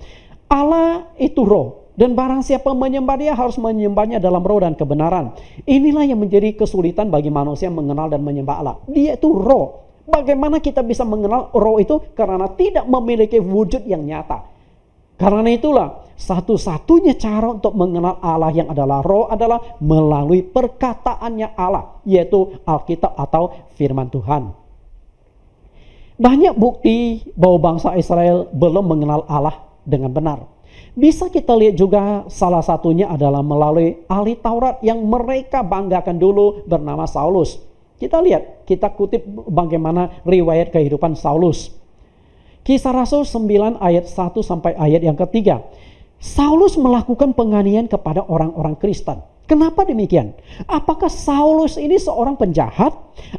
Allah itu roh dan barang siapa menyembah dia harus menyembahnya dalam roh dan kebenaran. Inilah yang menjadi kesulitan bagi manusia mengenal dan menyembah Allah. Dia itu roh. Bagaimana kita bisa mengenal roh itu? Karena tidak memiliki wujud yang nyata. Karena itulah satu-satunya cara untuk mengenal Allah yang adalah roh adalah melalui perkataannya Allah, yaitu Alkitab atau firman Tuhan. Banyak bukti bahwa bangsa Israel belum mengenal Allah dengan benar. Bisa kita lihat juga salah satunya adalah melalui ahli Taurat yang mereka banggakan dulu bernama Saulus. Kita lihat, kita kutip bagaimana riwayat kehidupan Saulus. Kisah Rasul 9 ayat 1 sampai ayat yang ketiga. Saulus melakukan penganiayaan kepada orang-orang Kristen. Kenapa demikian? Apakah Saulus ini seorang penjahat?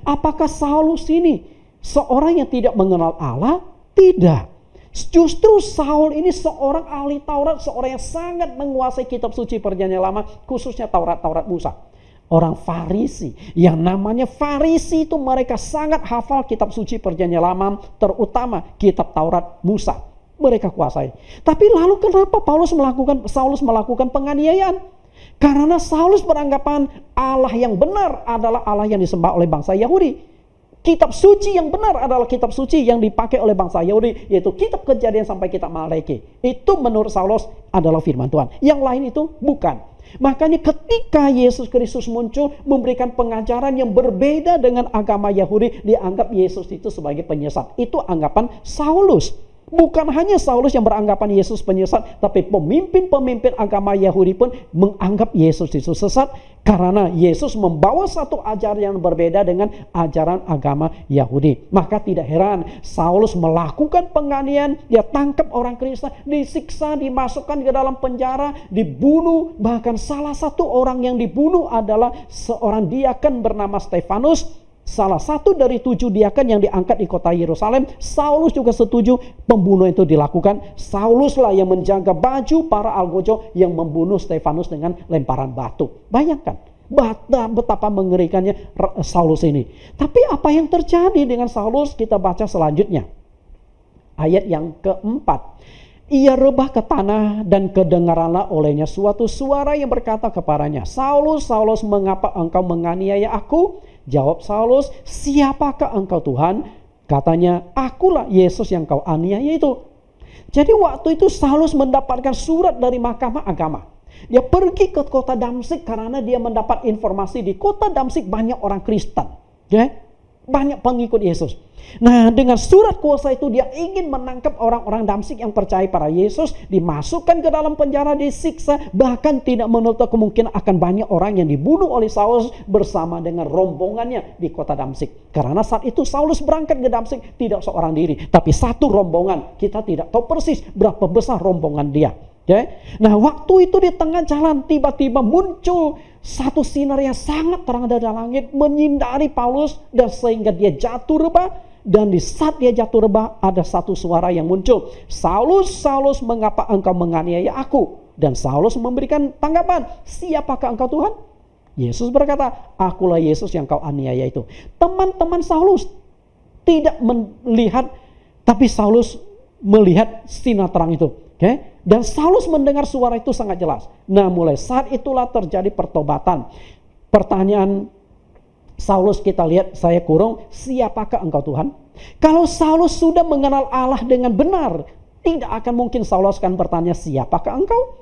Apakah Saulus ini seorang yang tidak mengenal Allah? Tidak. Justru Saul ini seorang ahli Taurat, seorang yang sangat menguasai kitab suci perjanjian lama, khususnya Taurat Musa. Orang Farisi, yang namanya Farisi itu mereka sangat hafal kitab suci perjanjian lama, terutama kitab Taurat Musa. Mereka kuasai. Tapi lalu kenapa Saulus melakukan penganiayaan? Karena Saulus beranggapan Allah yang benar adalah Allah yang disembah oleh bangsa Yahudi. Kitab suci yang benar adalah kitab suci yang dipakai oleh bangsa Yahudi, yaitu kitab Kejadian sampai kitab Malaki. Itu menurut Saulus adalah firman Tuhan. Yang lain itu bukan. Makanya ketika Yesus Kristus muncul memberikan pengajaran yang berbeda dengan agama Yahudi, dianggap Yesus itu sebagai penyesat. Itu anggapan Saulus. Bukan hanya Saulus yang beranggapan Yesus penyesat, tapi pemimpin-pemimpin agama Yahudi pun menganggap Yesus itu sesat karena Yesus membawa satu ajaran yang berbeda dengan ajaran agama Yahudi. Maka tidak heran Saulus melakukan penganiayaan, dia tangkap orang Kristen, disiksa, dimasukkan ke dalam penjara, dibunuh. Bahkan salah satu orang yang dibunuh adalah seorang diaken bernama Stefanus. Salah satu dari 7 diaken yang diangkat di kota Yerusalem. Saulus juga setuju pembunuhan itu dilakukan. Sauluslah yang menjaga baju para algojo yang membunuh Stefanus dengan lemparan batu. Bayangkan betapa mengerikannya Saulus ini. Tapi apa yang terjadi dengan Saulus? Kita baca selanjutnya. Ayat yang keempat. Ia rebah ke tanah dan kedengaranlah olehnya suatu suara yang berkata kepadanya, Saulus, Saulus, mengapa engkau menganiaya aku? Jawab Saulus, siapakah engkau Tuhan? Katanya, akulah Yesus yang kau aniaya itu. Jadi waktu itu Saulus mendapatkan surat dari mahkamah agama. Dia pergi ke kota Damsyik karena dia mendapat informasi di kota Damsyik banyak orang Kristen. Banyak pengikut Yesus. Nah, dengan surat kuasa itu dia ingin menangkap orang-orang Damsyik yang percaya pada Yesus, dimasukkan ke dalam penjara, disiksa, bahkan tidak menutup kemungkinan akan banyak orang yang dibunuh oleh Saulus bersama dengan rombongannya di kota Damsyik. Karena saat itu Saulus berangkat ke Damsyik tidak seorang diri, tapi satu rombongan. Kita tidak tahu persis berapa besar rombongan dia. Nah, waktu itu di tengah jalan tiba-tiba muncul satu sinar yang sangat terang dari langit menyinari Paulus, dan sehingga dia jatuh rebah. Dan di saat dia jatuh rebah ada satu suara yang muncul, Saulus, Saulus, mengapa engkau menganiaya aku? Dan Saulus memberikan tanggapan, siapakah engkau Tuhan? Yesus berkata, akulah Yesus yang kau aniaya itu. Teman-teman Saulus tidak melihat, tapi Saulus melihat sinar terang itu. Dan Saulus mendengar suara itu sangat jelas. Nah, mulai saat itulah terjadi pertobatan. Pertanyaan Saulus kita lihat, saya kurung, siapakah engkau Tuhan? Kalau Saulus sudah mengenal Allah dengan benar, tidak akan mungkin Saulus akan bertanya, siapakah engkau?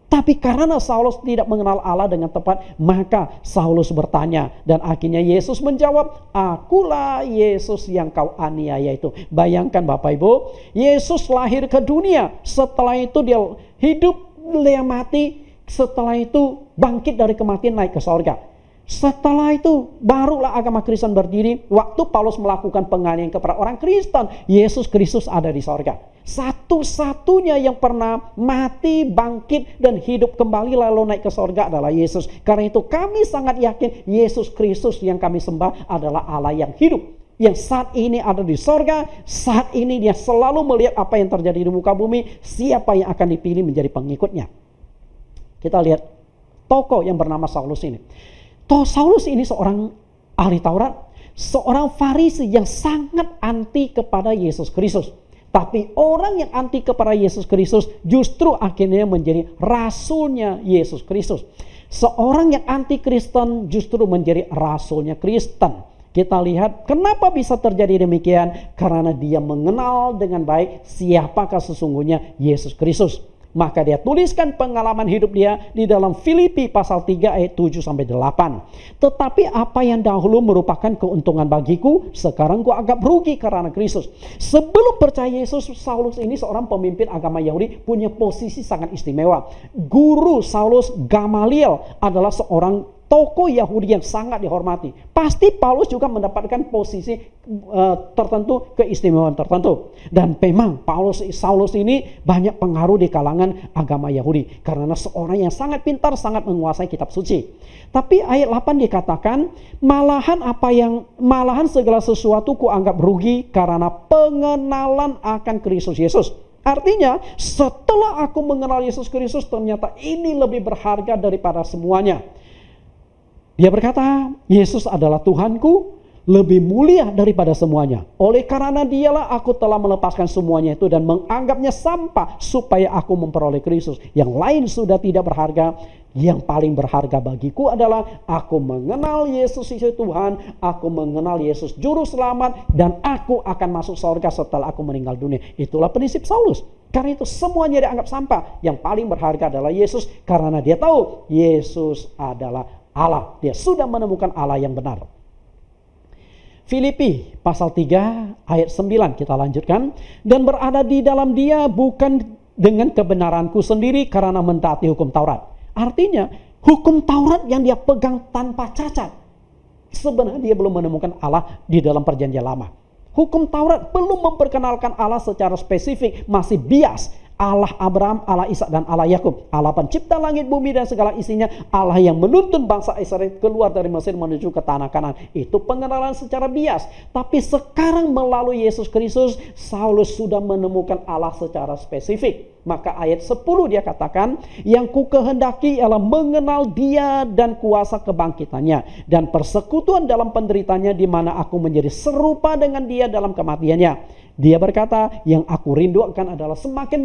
Tapi karena Saulus tidak mengenal Allah dengan tepat, maka Saulus bertanya. Dan akhirnya Yesus menjawab, akulah Yesus yang kau aniaya itu. Bayangkan Bapak Ibu, Yesus lahir ke dunia. Setelah itu dia hidup, dia mati. Setelah itu bangkit dari kematian, naik ke sorga. Setelah itu barulah agama Kristen berdiri. Waktu Paulus melakukan penganiayaan kepada orang Kristen, Yesus Kristus ada di sorga. Satu-satunya yang pernah mati, bangkit, dan hidup kembali lalu naik ke sorga adalah Yesus. Karena itu kami sangat yakin Yesus Kristus yang kami sembah adalah Allah yang hidup, yang saat ini ada di sorga. Saat ini dia selalu melihat apa yang terjadi di muka bumi, siapa yang akan dipilih menjadi pengikutnya. Kita lihat tokoh yang bernama Saulus ini. Saulus ini seorang ahli Taurat, seorang Farisi yang sangat anti kepada Yesus Kristus. Tapi orang yang anti kepada Yesus Kristus justru akhirnya menjadi rasulnya Yesus Kristus. Seorang yang anti Kristen justru menjadi rasulnya Kristen. Kita lihat kenapa bisa terjadi demikian, karena dia mengenal dengan baik siapakah sesungguhnya Yesus Kristus. Maka dia tuliskan pengalaman hidup dia di dalam Filipi pasal 3 ayat 7-8. Tetapi apa yang dahulu merupakan keuntungan bagiku, sekarang ku anggap rugi karena Kristus. Sebelum percaya Yesus, Saulus ini seorang pemimpin agama Yahudi, punya posisi sangat istimewa. Guru Saulus, Gamaliel, adalah seorang tokoh Yahudi yang sangat dihormati. Pasti Paulus juga mendapatkan posisi tertentu, keistimewaan tertentu. Dan memang Saulus ini banyak pengaruh di kalangan agama Yahudi, karena seorang yang sangat pintar, sangat menguasai kitab suci. Tapi ayat 8 dikatakan, malahan segala sesuatu ku anggap rugi karena pengenalan akan Kristus Yesus. Artinya setelah aku mengenal Yesus Kristus, ternyata ini lebih berharga daripada semuanya. Dia berkata, Yesus adalah Tuhanku, lebih mulia daripada semuanya. Oleh karena dialah aku telah melepaskan semuanya itu dan menganggapnya sampah supaya aku memperoleh Kristus. Yang lain sudah tidak berharga. Yang paling berharga bagiku adalah aku mengenal Yesus itu Tuhan, aku mengenal Yesus Juru Selamat, dan aku akan masuk surga setelah aku meninggal dunia. Itulah prinsip Saulus. Karena itu semuanya dianggap sampah. Yang paling berharga adalah Yesus, karena dia tahu Yesus adalah Allah. Dia sudah menemukan Allah yang benar. Filipi pasal 3 ayat 9 kita lanjutkan. Dan berada di dalam dia bukan dengan kebenaranku sendiri karena mentaati hukum Taurat. Artinya hukum Taurat yang dia pegang tanpa cacat. Sebenarnya dia belum menemukan Allah di dalam perjanjian lama. Hukum Taurat belum memperkenalkan Allah secara spesifik, masih bias. Allah Abraham, Allah Ishak dan Allah Yakub, Allah pencipta langit bumi dan segala isinya, Allah yang menuntun bangsa Israel keluar dari Mesir menuju ke tanah Kanaan. Itu pengenalan secara bias. Tapi sekarang melalui Yesus Kristus, Saulus sudah menemukan Allah secara spesifik. Maka ayat 10 dia katakan, yang ku kehendaki ialah mengenal dia dan kuasa kebangkitannya dan persekutuan dalam penderitanya, di mana aku menjadi serupa dengan dia dalam kematiannya. Dia berkata, yang aku rindukan adalah semakin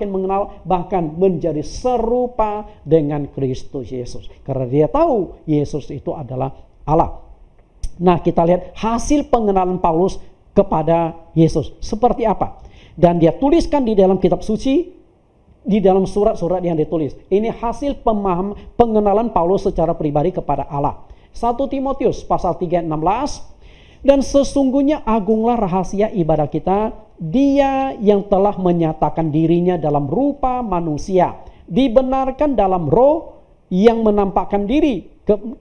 mengenal, bahkan menjadi serupa dengan Kristus Yesus. Karena dia tahu Yesus itu adalah Allah. Nah, kita lihat hasil pengenalan Paulus kepada Yesus. Seperti apa? Dan dia tuliskan di dalam kitab suci, di dalam surat-surat yang ditulis. Ini hasil pengenalan Paulus secara pribadi kepada Allah. 1 Timotius pasal 3 ayat 16. Dan sesungguhnya agunglah rahasia ibadah kita, dia yang telah menyatakan dirinya dalam rupa manusia, dibenarkan dalam roh yang menampakkan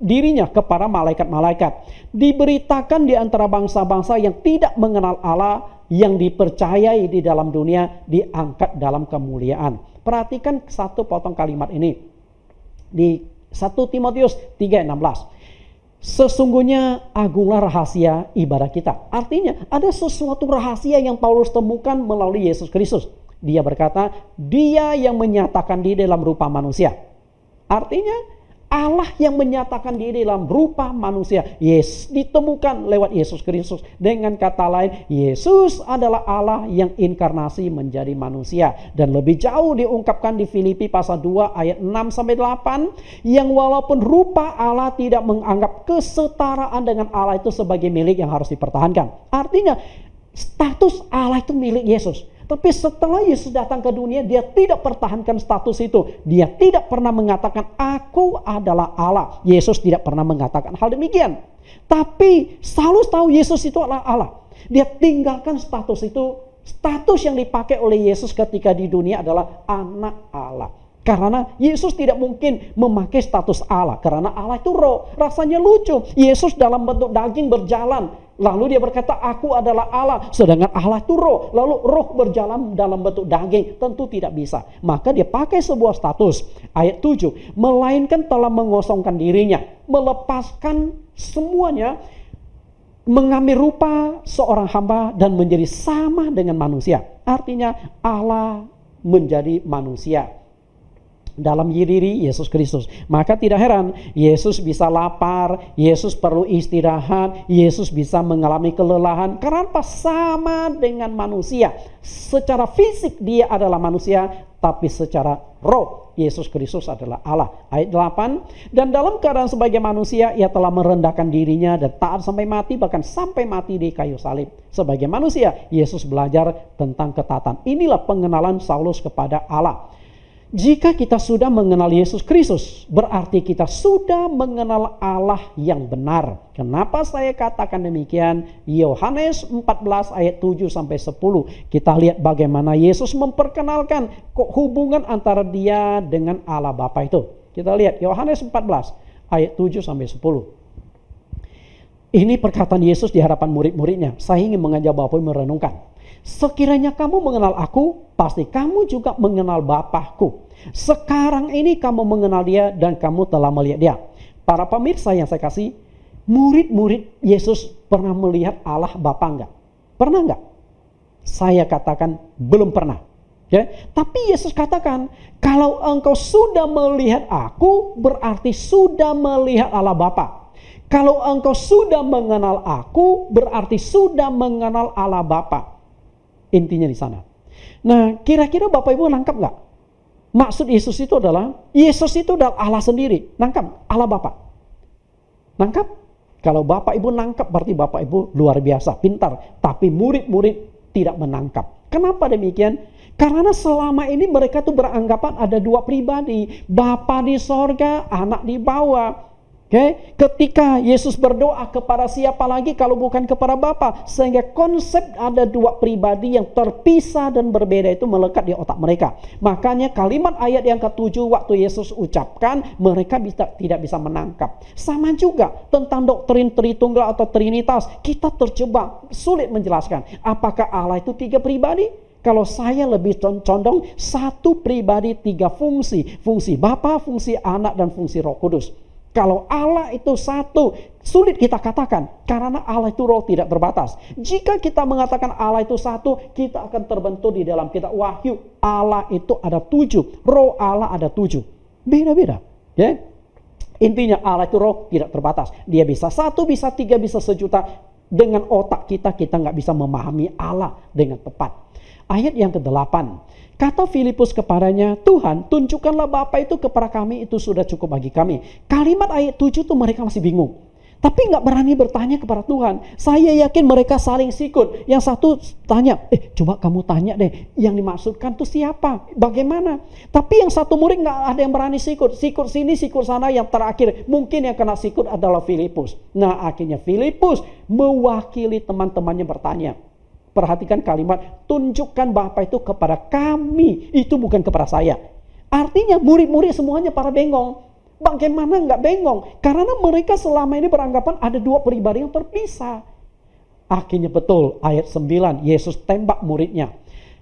dirinya kepada malaikat-malaikat, diberitakan di antara bangsa-bangsa yang tidak mengenal Allah, yang dipercayai di dalam dunia, diangkat dalam kemuliaan. Perhatikan satu potong kalimat ini di 1 Timotius 3 ayat 16. Sesungguhnya agunglah rahasia ibadah kita. Artinya ada sesuatu rahasia yang Paulus temukan melalui Yesus Kristus. Dia berkata, dia yang menyatakan diri dalam rupa manusia. Artinya Allah yang menyatakan diri dalam rupa manusia. Yes, ditemukan lewat Yesus Kristus. Dengan kata lain, Yesus adalah Allah yang inkarnasi menjadi manusia. Dan lebih jauh diungkapkan di Filipi pasal 2 ayat 6-8. Yang walaupun rupa Allah tidak menganggap kesetaraan dengan Allah itu sebagai milik yang harus dipertahankan. Artinya status Allah itu milik Yesus. Tapi setelah Yesus datang ke dunia, dia tidak pertahankan status itu. Dia tidak pernah mengatakan, aku adalah Allah. Yesus tidak pernah mengatakan hal demikian. Tapi Saulus tahu Yesus itu adalah Allah. Dia tinggalkan status itu. Status yang dipakai oleh Yesus ketika di dunia adalah anak Allah. Karena Yesus tidak mungkin memakai status Allah. Karena Allah itu roh. Rasanya lucu. Yesus dalam bentuk daging berjalan. Lalu dia berkata, aku adalah Allah. Sedangkan Allah itu roh. Lalu roh berjalan dalam bentuk daging. Tentu tidak bisa. Maka dia pakai sebuah status. Ayat 7. Melainkan telah mengosongkan dirinya. Melepaskan semuanya. Mengambil rupa seorang hamba dan menjadi sama dengan manusia. Artinya Allah menjadi manusia dalam diri Yesus Kristus. Maka tidak heran Yesus bisa lapar, Yesus perlu istirahat, Yesus bisa mengalami kelelahan. Karena apa? Sama dengan manusia. Secara fisik dia adalah manusia, tapi secara roh Yesus Kristus adalah Allah. Ayat 8. Dan dalam keadaan sebagai manusia, ia telah merendahkan dirinya dan taat sampai mati, bahkan sampai mati di kayu salib. Sebagai manusia, Yesus belajar tentang ketaatan. Inilah pengenalan Saulus kepada Allah. Jika kita sudah mengenal Yesus Kristus, berarti kita sudah mengenal Allah yang benar. Kenapa saya katakan demikian? Yohanes 14 ayat 7-10. Kita lihat bagaimana Yesus memperkenalkan hubungan antara dia dengan Allah Bapa itu. Kita lihat Yohanes 14 ayat 7-10. Ini perkataan Yesus di hadapan murid-muridnya. Saya ingin mengajak Bapak merenungkan. Sekiranya kamu mengenal aku, pasti kamu juga mengenal Bapakku. Sekarang ini kamu mengenal dia dan kamu telah melihat dia. Para pemirsa yang saya kasih, murid-murid Yesus pernah melihat Allah Bapa enggak? Pernah enggak? Saya katakan belum pernah. Ya, tapi Yesus katakan, kalau engkau sudah melihat aku, berarti sudah melihat Allah Bapa. Kalau engkau sudah mengenal aku, berarti sudah mengenal Allah Bapa. Intinya di sana. Nah, kira-kira Bapak Ibu nangkap nggak? Maksud Yesus itu adalah Allah sendiri. Nangkap? Allah Bapa. Nangkap? Kalau Bapak Ibu nangkap, berarti Bapak Ibu luar biasa, pintar. Tapi murid-murid tidak menangkap. Kenapa demikian? Karena selama ini mereka tuh beranggapan ada dua pribadi. Bapa di sorga, anak di bawah. Oke, ketika Yesus berdoa kepada siapa lagi kalau bukan kepada Bapa, sehingga konsep ada dua pribadi yang terpisah dan berbeda itu melekat di otak mereka. Makanya kalimat ayat yang ke-7 waktu Yesus ucapkan, mereka tidak bisa menangkap. Sama juga tentang doktrin Tritunggal atau Trinitas, kita terjebak, sulit menjelaskan. Apakah Allah itu 3 pribadi? Kalau saya lebih condong 1 pribadi 3 fungsi. Fungsi Bapa, fungsi Anak, dan fungsi Roh Kudus. Kalau Allah itu 1, sulit kita katakan karena Allah itu roh tidak terbatas. Jika kita mengatakan Allah itu 1, kita akan terbentuk di dalam kitab Wahyu. Allah itu ada 7, roh Allah ada 7. Beda-beda. Ya? Intinya Allah itu roh tidak terbatas. Dia bisa 1, bisa 3, bisa sejuta. Dengan otak kita nggak bisa memahami Allah dengan tepat. Ayat yang ke-8. Kata Filipus kepadanya, Tuhan, tunjukkanlah Bapa itu kepada kami, itu sudah cukup bagi kami. Kalimat ayat 7 tuh mereka masih bingung. Tapi nggak berani bertanya kepada Tuhan. Saya yakin mereka saling sikut. Yang satu tanya, coba kamu tanya deh, yang dimaksudkan tuh siapa? Bagaimana? Tapi yang satu murid nggak ada yang berani sikut. Sikut sini, sikut sana. Yang terakhir, mungkin yang kena sikut adalah Filipus. Nah, akhirnya Filipus mewakili teman-temannya bertanya. Perhatikan kalimat, tunjukkan Bapa itu kepada kami. Itu bukan kepada saya. Artinya murid-murid semuanya para bengong. Bagaimana nggak bengong? Karena mereka selama ini beranggapan ada 2 pribadi yang terpisah. Akhirnya betul, ayat 9, Yesus tembak muridnya.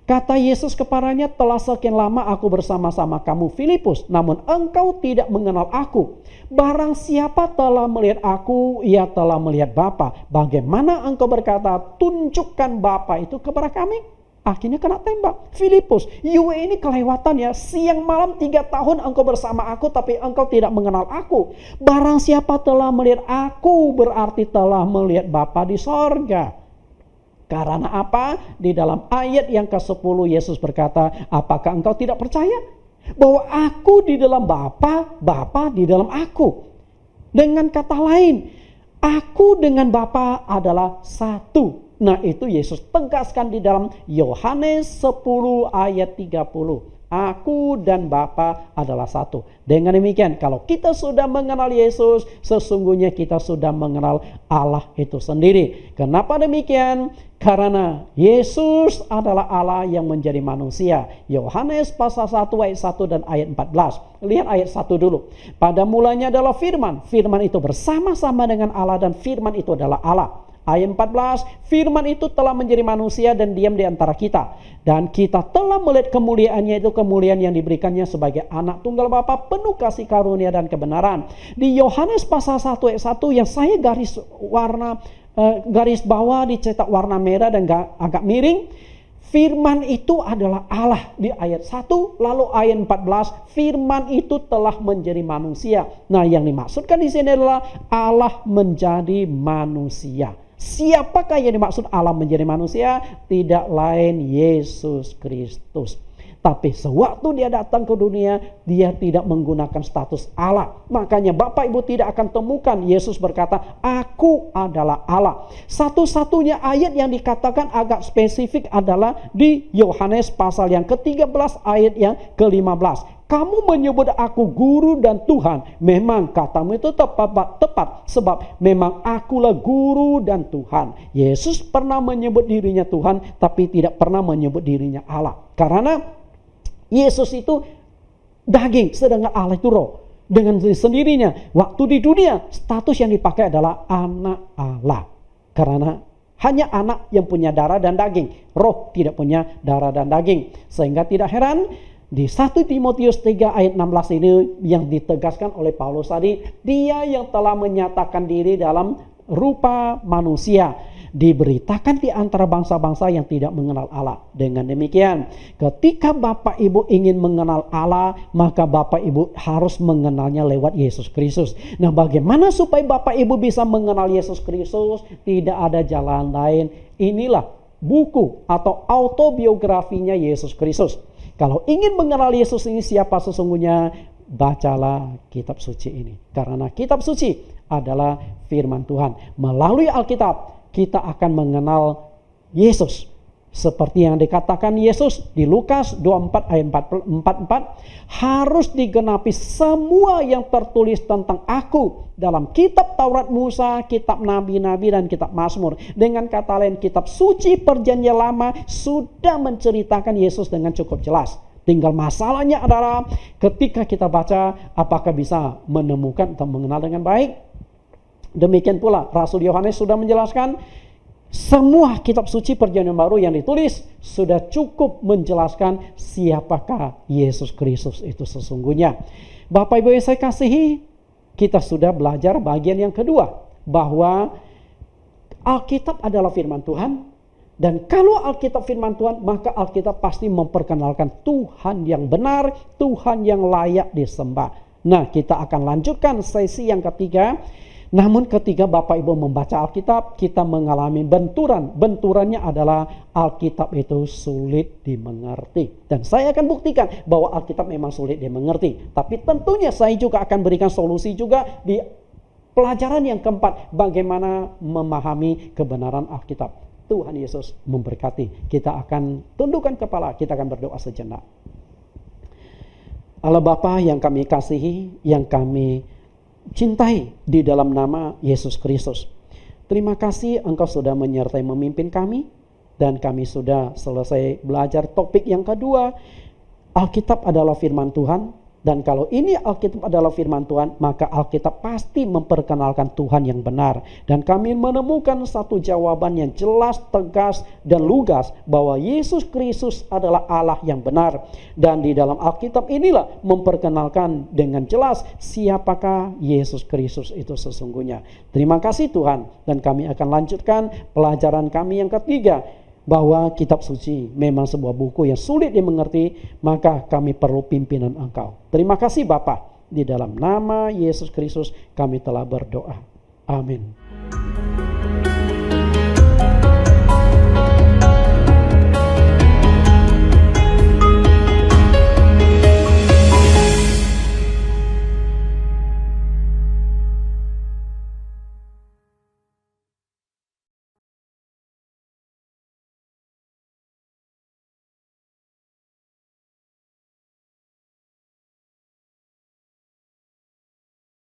Kata Yesus kepadanya, telah sekian lama aku bersama-sama kamu Filipus, namun engkau tidak mengenal aku. Barang siapa telah melihat aku, ia telah melihat Bapa. Bagaimana engkau berkata, tunjukkan Bapa itu kepada kami? Akhirnya kena tembak. Filipus, you ini kelewatan ya. Siang malam 3 tahun engkau bersama aku, tapi engkau tidak mengenal aku. Barang siapa telah melihat aku, berarti telah melihat Bapa di sorga. Karena apa? Di dalam ayat yang ke-10 Yesus berkata, apakah engkau tidak percaya? Bahwa aku di dalam Bapa, Bapa di dalam aku. Dengan kata lain, aku dengan Bapa adalah 1. Nah, itu Yesus tegaskan di dalam Yohanes 10 ayat 30. Aku dan Bapa adalah 1. Dengan demikian, kalau kita sudah mengenal Yesus, sesungguhnya kita sudah mengenal Allah itu sendiri. Kenapa demikian? Karena Yesus adalah Allah yang menjadi manusia. Yohanes pasal 1 ayat 1 dan ayat 14. Lihat ayat 1 dulu. Pada mulanya adalah firman. Firman itu bersama-sama dengan Allah dan firman itu adalah Allah. Ayat 14, firman itu telah menjadi manusia dan diam di antara kita. Dan kita telah melihat kemuliaannya, itu kemuliaan yang diberikannya sebagai anak tunggal Bapa, penuh kasih karunia dan kebenaran. Di Yohanes pasal 1 ayat 1 yang saya garis bawah dicetak warna merah dan agak miring. Firman itu adalah Allah di ayat 1, lalu ayat 14, firman itu telah menjadi manusia. Nah, yang dimaksudkan di sini adalah Allah menjadi manusia. Siapakah yang dimaksud Allah menjadi manusia? Tidak lain Yesus Kristus. Tapi sewaktu dia datang ke dunia, dia tidak menggunakan status Allah. Makanya Bapak Ibu tidak akan temukan Yesus berkata, aku adalah Allah. Satu-satunya ayat yang dikatakan agak spesifik adalah di Yohanes pasal yang ke-13 ayat yang ke-15. Kamu menyebut aku guru dan Tuhan. Memang katamu itu tepat. Sebab memang akulah guru dan Tuhan. Yesus pernah menyebut dirinya Tuhan, tapi tidak pernah menyebut dirinya Allah. Karena Yesus itu daging, sedangkan Allah itu roh. Dengan sendirinya, waktu di dunia, status yang dipakai adalah anak Allah. Karena hanya anak yang punya darah dan daging. Roh tidak punya darah dan daging. Sehingga tidak heran, di 1 Timotius 3 ayat 16 ini yang ditegaskan oleh Paulus tadi, dia yang telah menyatakan diri dalam rupa manusia, diberitakan di antara bangsa-bangsa yang tidak mengenal Allah. Dengan demikian, ketika Bapak Ibu ingin mengenal Allah, maka Bapak Ibu harus mengenalnya lewat Yesus Kristus. Nah, bagaimana supaya Bapak Ibu bisa mengenal Yesus Kristus? Tidak ada jalan lain. Inilah buku atau autobiografinya Yesus Kristus. Kalau ingin mengenal Yesus ini siapa sesungguhnya, bacalah kitab suci ini. Karena kitab suci adalah firman Tuhan. Melalui Alkitab, kita akan mengenal Yesus. Seperti yang dikatakan Yesus di Lukas 24 ayat 44, harus digenapi semua yang tertulis tentang aku dalam kitab Taurat Musa, kitab Nabi-Nabi, dan kitab Mazmur. Dengan kata lain, kitab suci perjanjian lama sudah menceritakan Yesus dengan cukup jelas. Tinggal masalahnya adalah ketika kita baca, apakah bisa menemukan atau mengenal dengan baik. Demikian pula Rasul Yohanes sudah menjelaskan, semua kitab suci perjanjian baru yang ditulis sudah cukup menjelaskan siapakah Yesus Kristus itu sesungguhnya. Bapak Ibu yang saya kasihi, kita sudah belajar bagian yang kedua, bahwa Alkitab adalah firman Tuhan. Dan kalau Alkitab firman Tuhan, maka Alkitab pasti memperkenalkan Tuhan yang benar, Tuhan yang layak disembah. Nah, kita akan lanjutkan sesi yang ketiga. Namun ketika Bapak Ibu membaca Alkitab, kita mengalami benturan. Benturannya adalah Alkitab itu sulit dimengerti. Dan saya akan buktikan bahwa Alkitab memang sulit dimengerti. Tapi tentunya saya juga akan berikan solusi juga di pelajaran yang keempat, bagaimana memahami kebenaran Alkitab. Tuhan Yesus memberkati. Kita akan tundukkan kepala, kita akan berdoa sejenak. Allah Bapa yang kami kasihi, yang kami cintai di dalam nama Yesus Kristus. Terima kasih Engkau sudah menyertai memimpin kami, dan kami sudah selesai belajar topik yang kedua. Alkitab adalah firman Tuhan, dan kalau ini Alkitab adalah firman Tuhan, maka Alkitab pasti memperkenalkan Tuhan yang benar. Dan kami menemukan satu jawaban yang jelas, tegas, dan lugas bahwa Yesus Kristus adalah Allah yang benar. Dan di dalam Alkitab inilah memperkenalkan dengan jelas siapakah Yesus Kristus itu sesungguhnya. Terima kasih Tuhan, dan kami akan lanjutkan pelajaran kami yang ketiga, bahwa kitab suci memang sebuah buku yang sulit dimengerti, maka kami perlu pimpinan Engkau. Terima kasih Bapa, di dalam nama Yesus Kristus kami telah berdoa. Amin.